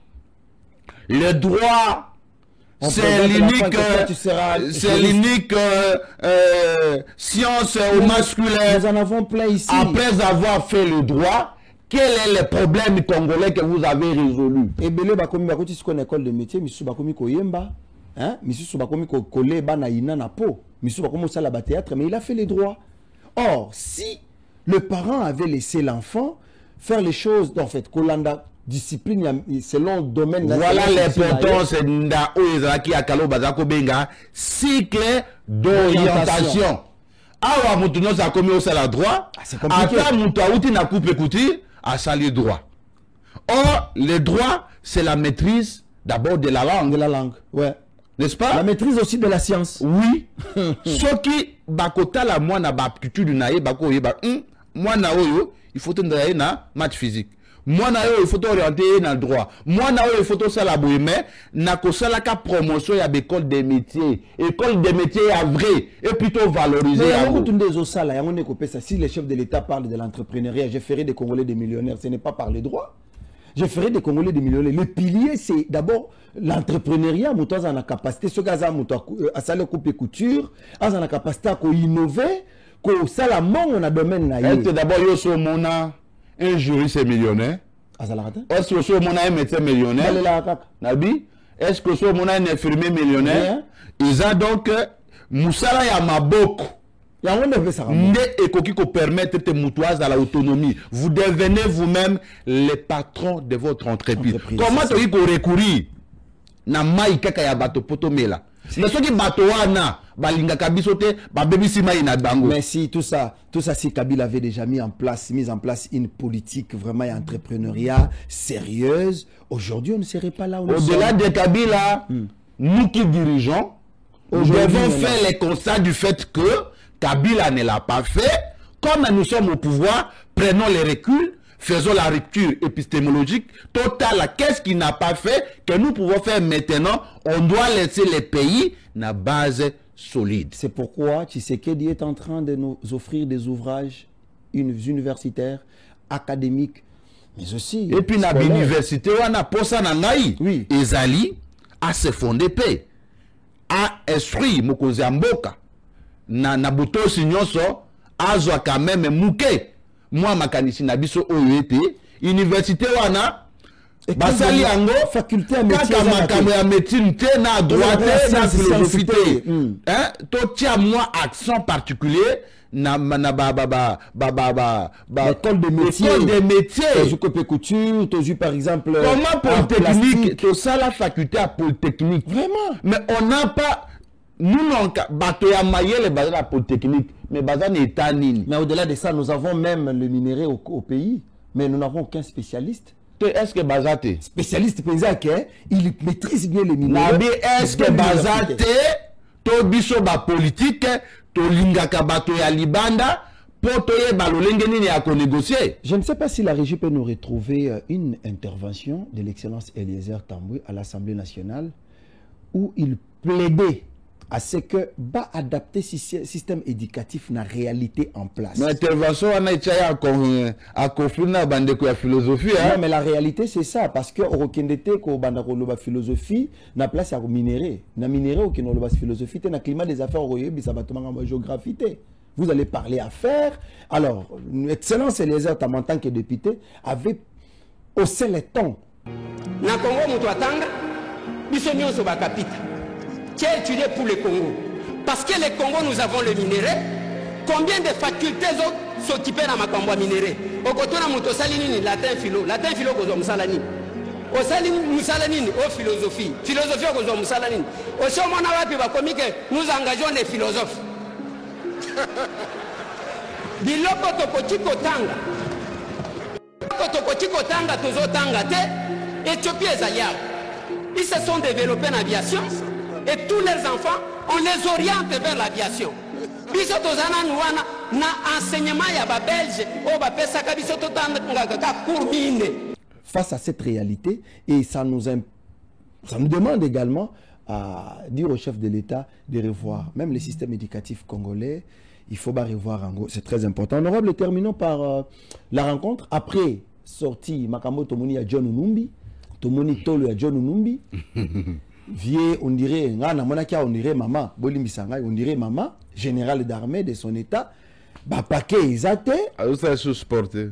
Speaker 9: le droit, c'est l'unique science au masculin.
Speaker 3: Nous en avons plein ici.
Speaker 9: Après avoir fait le droit, quel est le problème congolais que vous avez résolu?
Speaker 3: Et belé bakomi bakoti sikona école de métier, misu bakomi koyemba, hein, misu bakomi ko coller bana ina na po, misu bakomi sala ba théâtre, mais il a fait les droits. Or, si le parent avait laissé l'enfant faire les choses, en fait, Kolanda discipline selon le domaine.
Speaker 9: Voilà l'importance nda oezaki akalo bazako benga cycle d'orientation. Awa mutu no sa komi osala droit, ata mutu auti na coupe écouter à sali droit. Or, le droit, c'est la maîtrise d'abord de la langue.
Speaker 3: De la langue, ouais.
Speaker 9: N'est-ce pas?
Speaker 3: La maîtrise aussi de la science.
Speaker 9: Oui. Ce qui, bakota la moi na ba aptitude na ye, bako ye ba, moi na oyo, il faut t'endayer na maths physique. Moi na oyo, il faut t'orienter na le droit. Moi na oyo, il faut t'osala boye, mais na kosala ka promotion ya l'école des métiers. École des métiers à vrai, et plutôt valorisé. Si
Speaker 3: les chefs de l'État parlent de l'entrepreneuriat, je ferai des Congolais des millionnaires, ce n'est pas par les droits. Je ferai des Congolais des millionnaires. Le pilier, c'est d'abord l'entrepreneuriat. Mouton a la capacité, ce gars a sa coupe et couture, a la capacité à innover, que ça la manque on a domaine là.
Speaker 9: D'abord, yo so mona un juriste millionnaire. Est-ce que so mona un médecin millionnaire? Nabi, est-ce que so mona un infirmier millionnaire? Ils ont donc Moussala ya maboko. Et qui permettre de moutoise à l'autonomie. Vous devenez vous-même les patrons de votre entreprise. Comment tu dis qu'on recourir na mai kaka ya bato potomela? Mais ce qui bato wana balinga kabisote ba baby sima ina bango.
Speaker 3: Mais si tout ça si Kabila avait déjà mis en place une politique vraiment entrepreneuriat sérieuse, aujourd'hui on ne serait pas là où nous sommes.
Speaker 9: Au-delà de Kabila, nous qui dirigeons, nous devons faire les constats du fait que Kabila ne l'a pas fait. Comme nous sommes au pouvoir, prenons les reculs, faisons la rupture épistémologique totale. Qu'est-ce qu'il n'a pas fait que nous pouvons faire maintenant? On doit laisser les pays na base solide.
Speaker 3: C'est pourquoi Tshisekedi est en train de nous offrir des ouvrages universitaires, académiques, mais aussi.
Speaker 9: Et puis, dans l'université, on a posa nangai.
Speaker 3: Oui.
Speaker 9: Ezali à se fonder paix, à instruire Mokozi Mboka. Na buto signonso azwa quand même mouke moi makanisi na biso oyete université wana basali yango
Speaker 3: faculté
Speaker 9: kaka makambo ya médecine te na droit te na philosophie te hein to tia moi accent particulier na
Speaker 3: l'école de métier to couture to par exemple
Speaker 9: comment polytechnique to ça la faculté à polytechnique
Speaker 3: vraiment
Speaker 9: mais on n'a pas. Nous n'avons bateau à mailler les bases de la polytechnique, mais bases n'est pas nini.
Speaker 3: Mais au-delà de ça, nous avons même le minerai au pays, mais nous n'avons aucun spécialiste.
Speaker 9: Est-ce que Bazate
Speaker 3: spécialiste il maîtrise bien les minerais.
Speaker 9: Est-ce que Bazate to biso ba politique to lingaka bato ya libanda
Speaker 3: Je ne sais pas si la régie peut nous retrouver une intervention de l'excellence Eliezer Tamboué à l'Assemblée nationale où il plaidait à ce que va adapter ce système éducatif na réalité en place.
Speaker 9: Mais intervention on a conflit na bande ko philosophie hein.
Speaker 3: Non mais la réalité c'est ça parce que au kendete ko banda ko loba philosophie na place ya minéré. Na minéré au keno loba philosophie te na climat des affaires au yebi ça va tomber en géographie. Vous allez parler affaires. Alors, excellence Eliezer Tamboué en tant que député avait haussé les tons.
Speaker 10: Na Congo mutu atanga biso nyonso ba kapita. Qui est étudié pour le Congo. Parce que le Congo, nous avons le minerai. Combien de facultés s'occuper dans ma combo minerai? Au côté de Mouto Salinini, latin philo, Gozo Moussalanini. Au Salini Moussalanini, au philosophie. Philosophie Gozo Moussalanini. Au Chomona Wapi, nous engageons des philosophes. Biloko Tokochiko Tanga. Tokochiko Tanga, Tozo Tanga, Éthiopie et Zayab. Ils se sont développés en aviation. Et tous les enfants, on les oriente vers l'aviation.
Speaker 3: Face à cette réalité, et ça nous demande également à dire au chef de l'État de revoir, même le système éducatif congolais, il faut revoir en gros, c'est très important. Honorable, terminons par la rencontre. Après sortie, Makambo Tomoni à John Numbi, Tomoni Tolo à John Numbi. Vieux, on dirait, on dirait maman, on dirait maman, général d'armée de son état, paquet exact.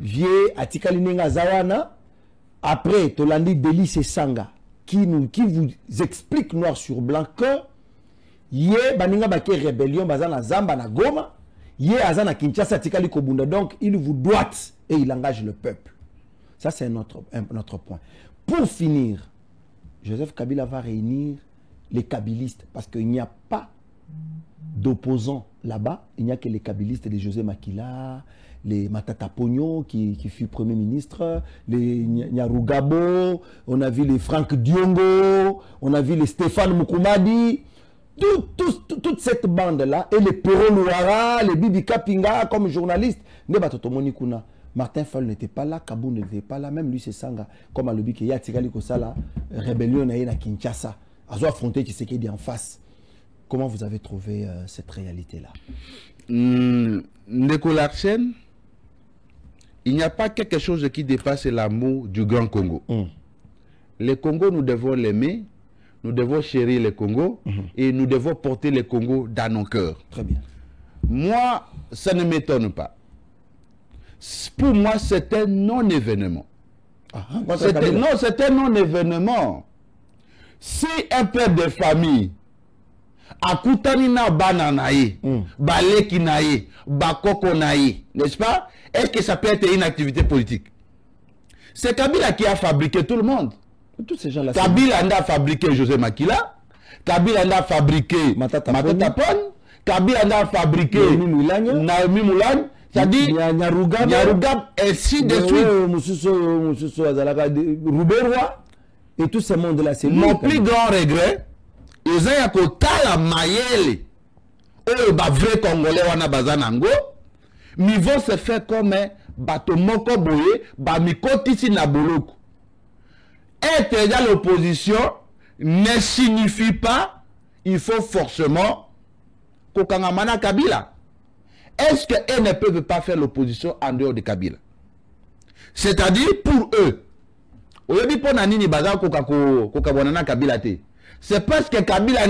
Speaker 3: Vieux, Atikalinenga Zawana, après, Tolandi Delis et Sanga, qui vous explique noir sur blanc que, yé, baninga baké rébellion, bazana Zamba na Goma, yé, azana Kinshasa, Tikali Kobunda, donc il vous doit et il engage le peuple. Ça, c'est notre point. Pour finir, Joseph Kabila va réunir les kabylistes parce qu'il n'y a pas d'opposants là-bas. Il n'y a que les kabylistes, les José Makila, les Matata Pogno qui fut Premier ministre, les Nyarugabo, on a vu les Franck Diongo, on a vu les Stéphane Moukoumadi, toute cette bande-là, et les Perro Louara, les Bibi Kapinga comme journalistes, Martin Fayulu n'était pas là, Kabou n'était pas là, même lui c'est Sanga, comme à l'obi qui y a Tigali Kosala, rébellion à Kinshasa, à zo affronter Tshisekedi en face. Comment vous avez trouvé cette réalité-là?
Speaker 9: Ndeko Larsen, il n'y a pas quelque chose qui dépasse l'amour du Grand Congo. Le Congo, nous devons l'aimer, nous devons chérir le Congo et nous devons porter le Congo dans nos cœurs.
Speaker 3: Très bien.
Speaker 9: Moi, ça ne m'étonne pas. Pour moi, c'est un non-événement. Non, c'est un non-événement. Si un père de famille akutani na bananaye, baleki naye, bakoko naye, n'est-ce pas? Est-ce que ça peut être une activité politique? C'est Kabila qui a fabriqué tout le monde.
Speaker 3: Tous ces gens-là.
Speaker 9: Kabila a fabriqué José Makila, Kabila a fabriqué Matata Pon, Kabila a fabriqué Naomi Moulane. C'est-à-dire, Nyarugab, ainsi de suite.
Speaker 3: Et tout ce monde-là, c'est
Speaker 9: mon plus grand regret. Ils ont côté la maïele. Oh, bah, vrai Congolais, on a bazanango. Mais ils vont se faire comme un bateau moko boye, bah, mikoti si na boloko. Être dans l'opposition ne signifie pas, il faut forcément, Kokangamana Kabila. Est-ce qu'elles ne peuvent pas faire l'opposition en dehors de Kabila? C'est-à-dire, pour eux, c'est parce que Kabila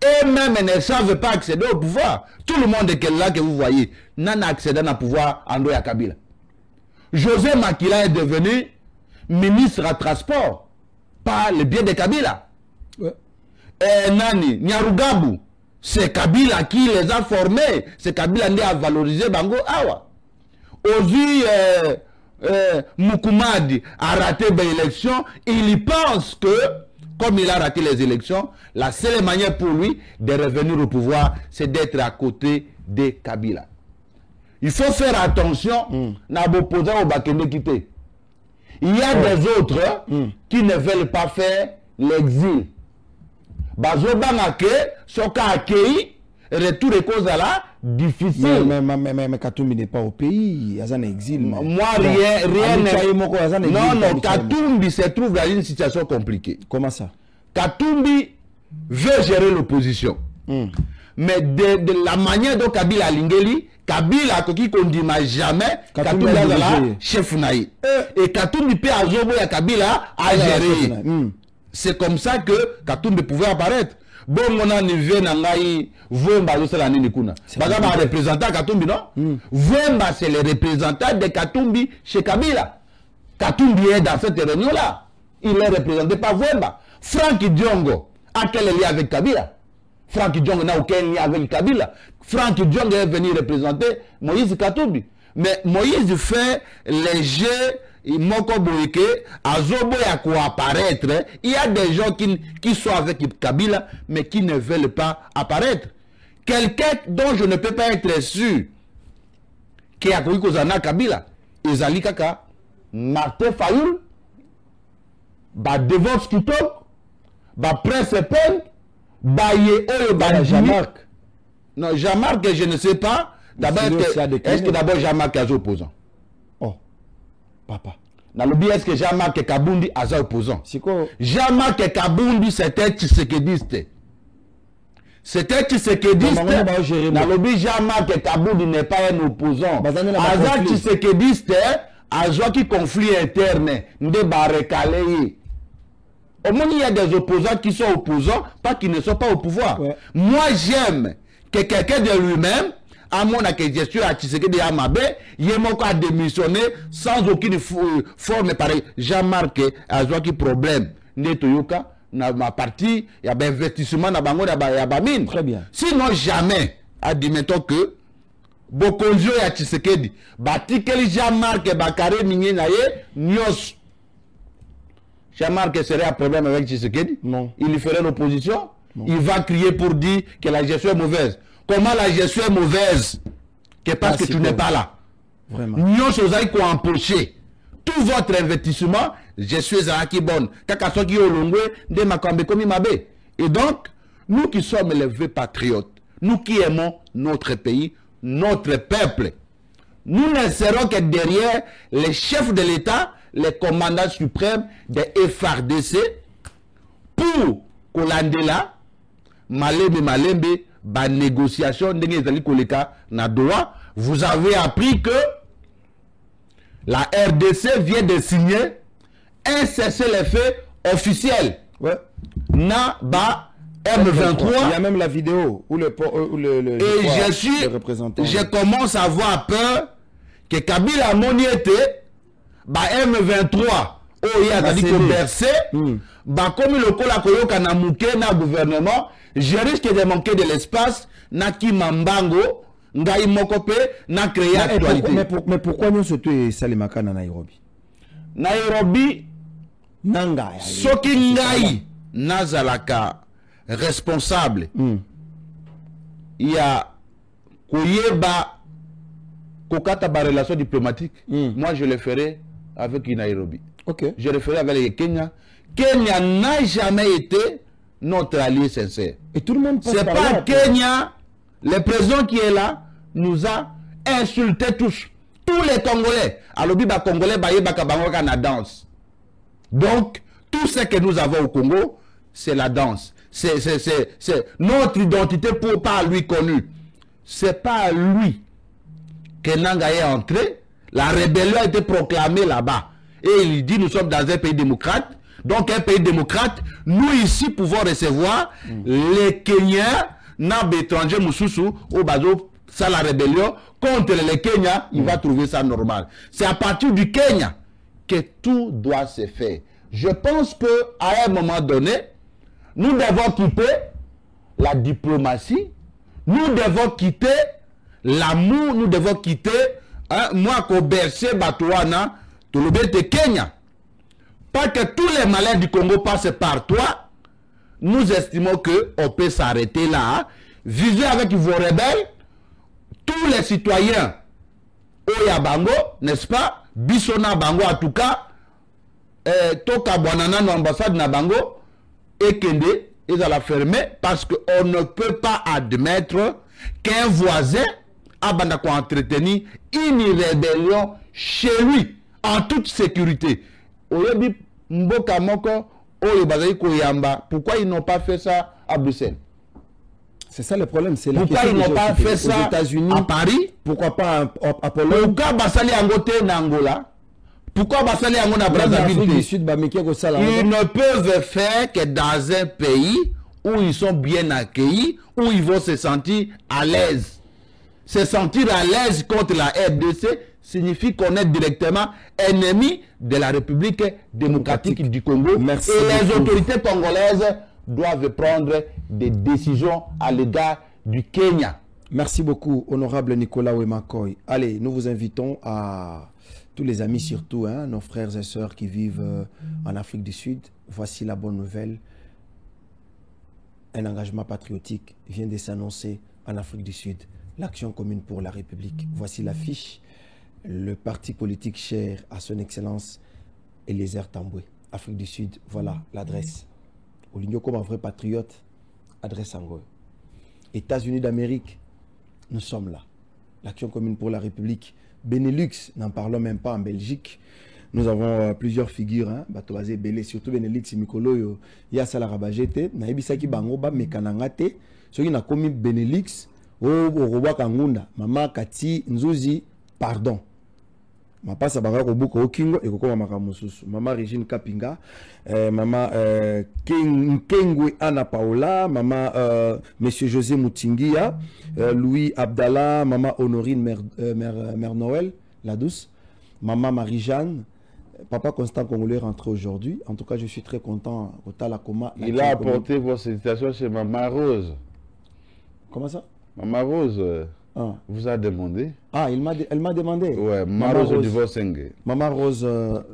Speaker 9: et même ne savent pas accéder au pouvoir. Tout le monde est là que vous voyez n'a accédé au pouvoir en dehors de Kabila. José Makila est devenu ministre à transport par le biais de Kabila. Nani, Nyarugabu, c'est Kabila qui les a formés. C'est Kabila qui a valorisé Bango Awa. Aujourd'hui, Moukoumadi a raté l'élection. Il pense que, comme il a raté les élections, la seule manière pour lui de revenir au pouvoir, c'est d'être à côté de Kabila. Il faut faire attention à l'opposant au Bakende Kité. Il y a des autres qui ne veulent pas faire l'exil. Bazobangake, soka akei, retour et cause à la difficile.
Speaker 3: Mais Katumbi n'est pas au pays, Azan exil.
Speaker 9: Moi, rien n'est... Non, Katumbi se trouve dans une situation compliquée.
Speaker 3: Comment ça?
Speaker 9: Katumbi veut gérer l'opposition. Mais de la manière dont Kabila a lingeli, Kabila qui condima jamais Katumbi la chef naï. Et Katumbi peut à Kabila à gérer. C'est comme ça que Katumbi pouvait apparaître. Bon, mon arrivé nangai, Vemba la Ninikuna. Bagaba représentant Katumbi, non? Vemba, c'est le représentant de Katumbi chez Kabila. Katumbi est dans cette réunion-là. Il est représenté par Vemba. Franck Diongo a quel lien avec Kabila? Franck Diongo n'a aucun lien avec Kabila. Franck Diongo est venu représenter Moïse Katumbi. Mais Moïse fait les jeux. Moko Boyeke, Azobo ya apparaître. Il y a des gens qui sont avec Kabila, mais qui ne veulent pas apparaître. Quelqu'un dont je ne peux pas être sûr qui a connu Kozana Kabila, Ezali Kaka, Martin Fayoul, Devon Skito, Prince Pen, Jean-Marc. Non, Jean-Marc, je ne sais pas. D'abord, est-ce que d'abord Jean-Marc est opposant?
Speaker 3: Papa.
Speaker 9: Dans le est-ce que Jean-Marc Kabundi est opposant? Jean-Marc Kabundi, c'était Tshisekedi. C'était Tshisekedi. Dans le Jean-Marc Kabundi n'est pas un opposant. Azal Tshisekedi, Azwa qui conflit interne. Nde Barekale. Au moins, il y a des opposants qui sont opposants, pas qui ne sont pas au pouvoir. Moi, j'aime que quelqu'un de lui-même, à mon accueil, je suis à Tshisekedi Amabe, il a démissionné sans aucune forme pareille. Jean-Marc Azwa qui problème. Netoyoka, na ma partie, il y a un investissement dans Bango, il y a mine.
Speaker 3: Très bien.
Speaker 9: Sinon, jamais, admettons que, Bokonjo et Tshisekedi, Batikeli Jean-Marc Bakare Minyenaye, Nyos. Jean-Marc serait un problème avec Tshisekedi?
Speaker 3: Non.
Speaker 9: Il lui ferait l'opposition? Il va crier pour dire que la gestion est mauvaise. Comment la gestion est mauvaise? Que parce que tu n'es pas là.
Speaker 3: Vraiment.
Speaker 9: Nous sommes empoché. Tout votre investissement, je suis à Akibon. Et donc, nous qui sommes les vrais patriotes, nous qui aimons notre pays, notre peuple, nous ne serons que derrière les chefs de l'État, les commandants suprêmes des FARDC, pour Kolandela, Malembe, négociation, vous avez appris que la RDC vient de signer un cessez-le-feu officiel. M23.
Speaker 3: Il y a même la vidéo où le représentant.
Speaker 9: Je commence à avoir peur que Kabila Moniete, M23, il a dit que bercé, comme le cola koyoka na muke na gouvernement, je risque de manquer de l'espace, na ki mambango, ngai mokope, na créer actualité.
Speaker 3: Mais pourquoi nous sommes Salimaka na Nairobi?
Speaker 9: Nairobi,
Speaker 3: Nanga.
Speaker 9: Soki ngai, Nazalaka, responsable. Il y a Koyeba, Kokata ba relation diplomatique. Moi, je le ferai avec Nairobi. Je le ferai avec les Kenya. Kenya n'a jamais été notre allié sincère.
Speaker 3: Et tout le monde
Speaker 9: c'est pas Kenya, le président qui est là, nous a insulté tous. Tous les Congolais. Alors, les Congolais, na danse. Donc, tout ce que nous avons au Congo, c'est la danse. C'est notre identité pour pas lui connue. C'est pas à lui que Nanga est entré. La rébellion a été proclamée là-bas. Et il dit, nous sommes dans un pays démocrate. Donc, un pays démocrate, nous ici pouvons recevoir les Kenyans, n'a étrangers Moussoussou, au bateau, ça la rébellion, contre les Kenyans, il va trouver ça normal. C'est à partir du Kenya que tout doit se faire. Je pense qu'à un moment donné, nous devons quitter la diplomatie, nous devons quitter l'amour, nous devons quitter, moi, qu'au bercé, Batouana, tout le de Kenya. Pas que tous les malheurs du Congo passent par toi. Nous estimons qu'on peut s'arrêter là. Vivez avec vos rebelles. Tous les citoyens Oya Bango, n'est-ce pas? Bissona Bango en tout cas. Toka Bonana no ambassade na Bango. Et Kende, ils allaient fermer parce qu'on ne peut pas admettre qu'un voisin a entretenir une rébellion chez lui en toute sécurité. Pourquoi ils n'ont pas fait ça à Bruxelles?
Speaker 3: C'est ça le problème.
Speaker 9: Pourquoi ils n'ont pas fait ça aux États-Unis, à Paris?
Speaker 3: Pourquoi pas à Pologne?
Speaker 9: Pourquoi Basali Angote en Angola? Pourquoi Basali Angola en Brazzaville? Ils ne peuvent faire que dans un pays où ils sont bien accueillis, où ils vont se sentir à l'aise. Se sentir à l'aise contre la RDC signifie qu'on est directement ennemi de la République démocratique du Congo.
Speaker 3: Merci
Speaker 9: et les
Speaker 3: beaucoup.
Speaker 9: autorités congolaises doivent prendre des décisions à l'égard du Kenya.
Speaker 3: Merci beaucoup, honorable Nicolas Wemakoy. Allez, nous vous invitons à tous les amis, surtout nos frères et sœurs qui vivent en Afrique du Sud. Voici la bonne nouvelle. Un engagement patriotique vient de s'annoncer en Afrique du Sud. L'Action commune pour la République. Voici l'affiche. Le parti politique cher à son excellence Eliezer Tambwe. Afrique du Sud, voilà l'adresse. Oligno comme un vrai patriote, adresse Angoy. États-Unis d'Amérique, nous sommes là. L'Action commune pour la République. Benelux, n'en parlons même pas en Belgique. Nous avons plusieurs figures, Batoazé Belé, surtout Benelux, Mikolo, Yassa la Rabajete, Naibisaki Bangoba, Mekanangate, ceux qui n'ont commis Benelux, Oroba Kangunda, Mama Kati Nzuzi, pardon. Ma passe à Bangako Boko Okingo et Koko Makamususu. Mama Regine Kapinga, Mama Kengwe Anna Paola, Mama Monsieur José Moutingia, Louis Abdallah, Mama Honorine Mère Noël, la douce, Mama Marie-Jeanne, Papa Constant Congolais rentré aujourd'hui. En tout cas, je suis très content.
Speaker 9: Il a apporté vos félicitations chez Mama Rose.
Speaker 3: Comment ça?
Speaker 9: Mama Rose vous a demandé.
Speaker 3: Ah, elle m'a demandé.
Speaker 9: Ouais, Mama Rose du Vosengue.
Speaker 3: Mama Rose.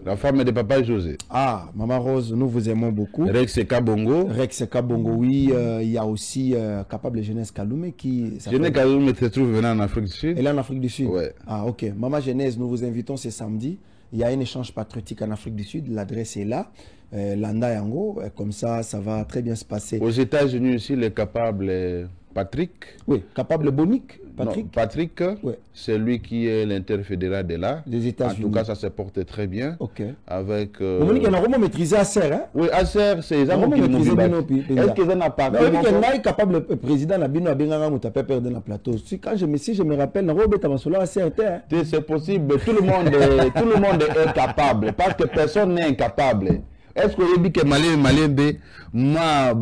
Speaker 9: La femme de Papa José.
Speaker 3: Ah, Mama Rose, nous vous aimons beaucoup.
Speaker 9: Rex Kabongo.
Speaker 3: Rex Kabongo, oui. Il y a aussi Capable Jeunesse Kaloumé qui.
Speaker 9: Jeunesse Kaloumé se trouve venant en Afrique du Sud.
Speaker 3: Elle est en Afrique du Sud.
Speaker 9: Ouais.
Speaker 3: Ah, ok. Mama Jeunesse, nous vous invitons ce samedi. Il y a un échange patriotique en Afrique du Sud. L'adresse est là. Landa Yango. Comme ça, ça va très bien se passer.
Speaker 9: Aux États-Unis aussi, le capable Patrick.
Speaker 3: Oui, capable Bonic. Patrick.
Speaker 9: Non, Patrick,
Speaker 3: ouais. C'est
Speaker 9: lui qui est l'interfédéral de là.
Speaker 3: Les États-Unis.
Speaker 9: En tout cas, ça se porte très bien.
Speaker 3: Ok.
Speaker 9: Avec.
Speaker 3: Bonic, il a vraiment maîtrisé Acer, hein?
Speaker 9: Oui, Acer, c'est les
Speaker 3: hommes qui maîtrisent bien. Est-ce
Speaker 9: qu'ils en ont pas?
Speaker 3: Il est capable président de Bino Abenganga Moutapé perdre dans le plateau. Quand je me rappelle,
Speaker 9: c'est possible. Tout le monde est capable. Parce que personne n'est incapable. Est-ce que vous dites que Malembe, moi,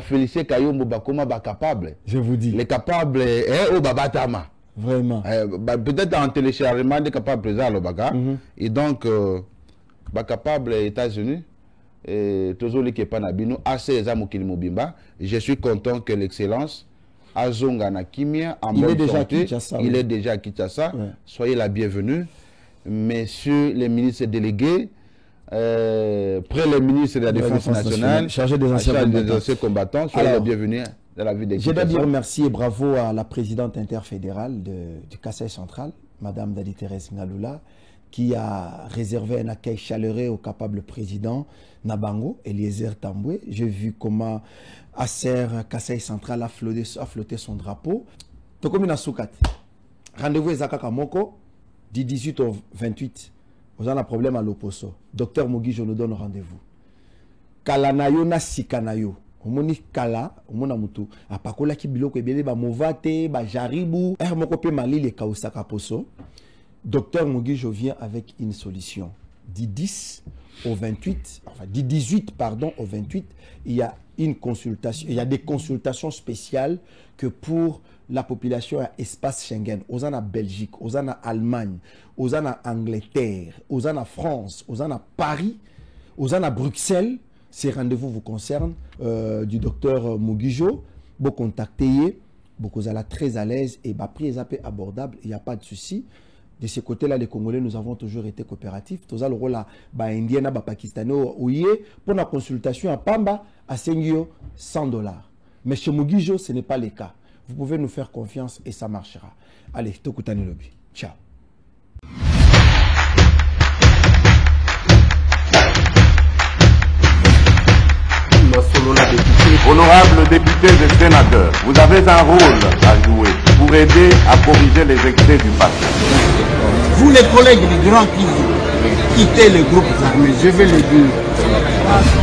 Speaker 9: Félicien Kayombo, comment capable?
Speaker 3: Je vous dis.
Speaker 9: Les capables, au Babatama.
Speaker 3: Vraiment.
Speaker 9: Peut-être en téléchargement des capables présents au Baga. Et donc, capable États-Unis, Tozoli Kepanabino, assez Zamokilmobimba. Je suis content que l'excellence, Azonga Nakimia, en bonne santé, il est déjà à Kinshasa. Ouais. Soyez la bienvenue. Messieurs les ministres délégués, Premier ministre de la Défense nationale,
Speaker 3: chargé des anciens
Speaker 9: combattants, soyez les bienvenus dans la vie des
Speaker 3: Je dois dire merci et bravo à la présidente interfédérale du Kasaï central, Madame Dadi Thérèse Ngaloula, qui a réservé un accueil chaleureux au capable président Nabango, Eliezer Tambwe. J'ai vu comment Acer Kasaï central a flotté son drapeau. Tokomina Soukat. Rendez-vous Ezaka Moko, du 18 au 28. Vous avez un problème à l'opposo. Docteur Mugijo nous donne rendez-vous. Kalanayo na sikanayo. Omoni kala, omona mutu. Apakola ki biloko ebele ba movate, ba jaribu. Moko pe malili kausaka poso. Docteur Mugijo vient avec une solution. Du 10 au 28, enfin du 18 pardon au 28, il y a une consultation, il y a des consultations spéciales que pour la population à espace Schengen, aux en Belgique, aux en Allemagne, aux en Angleterre, aux en France, aux en Paris, aux en Bruxelles. Ces rendez-vous vous concernent du docteur Mugijo. Vous contactez, vous allez très à l'aise et bah prix est abordable, il n'y a pas de souci. De ce côté-là, les Congolais, nous avons toujours été coopératifs. Tous le rôle bah Indien, bah Pakistanais, pour la consultation à Pamba, à Sengio, $100. Mais chez Mugijo, ce n'est pas le cas. Vous pouvez nous faire confiance et ça marchera. Allez, Tokutani Lobby. Ciao.
Speaker 1: Nosso Honorables députés et sénateurs, vous avez un rôle à jouer pour aider à corriger les excès du passé.
Speaker 2: Vous les collègues du Grand Kivu, quittez les groupes armés, je vais le dire.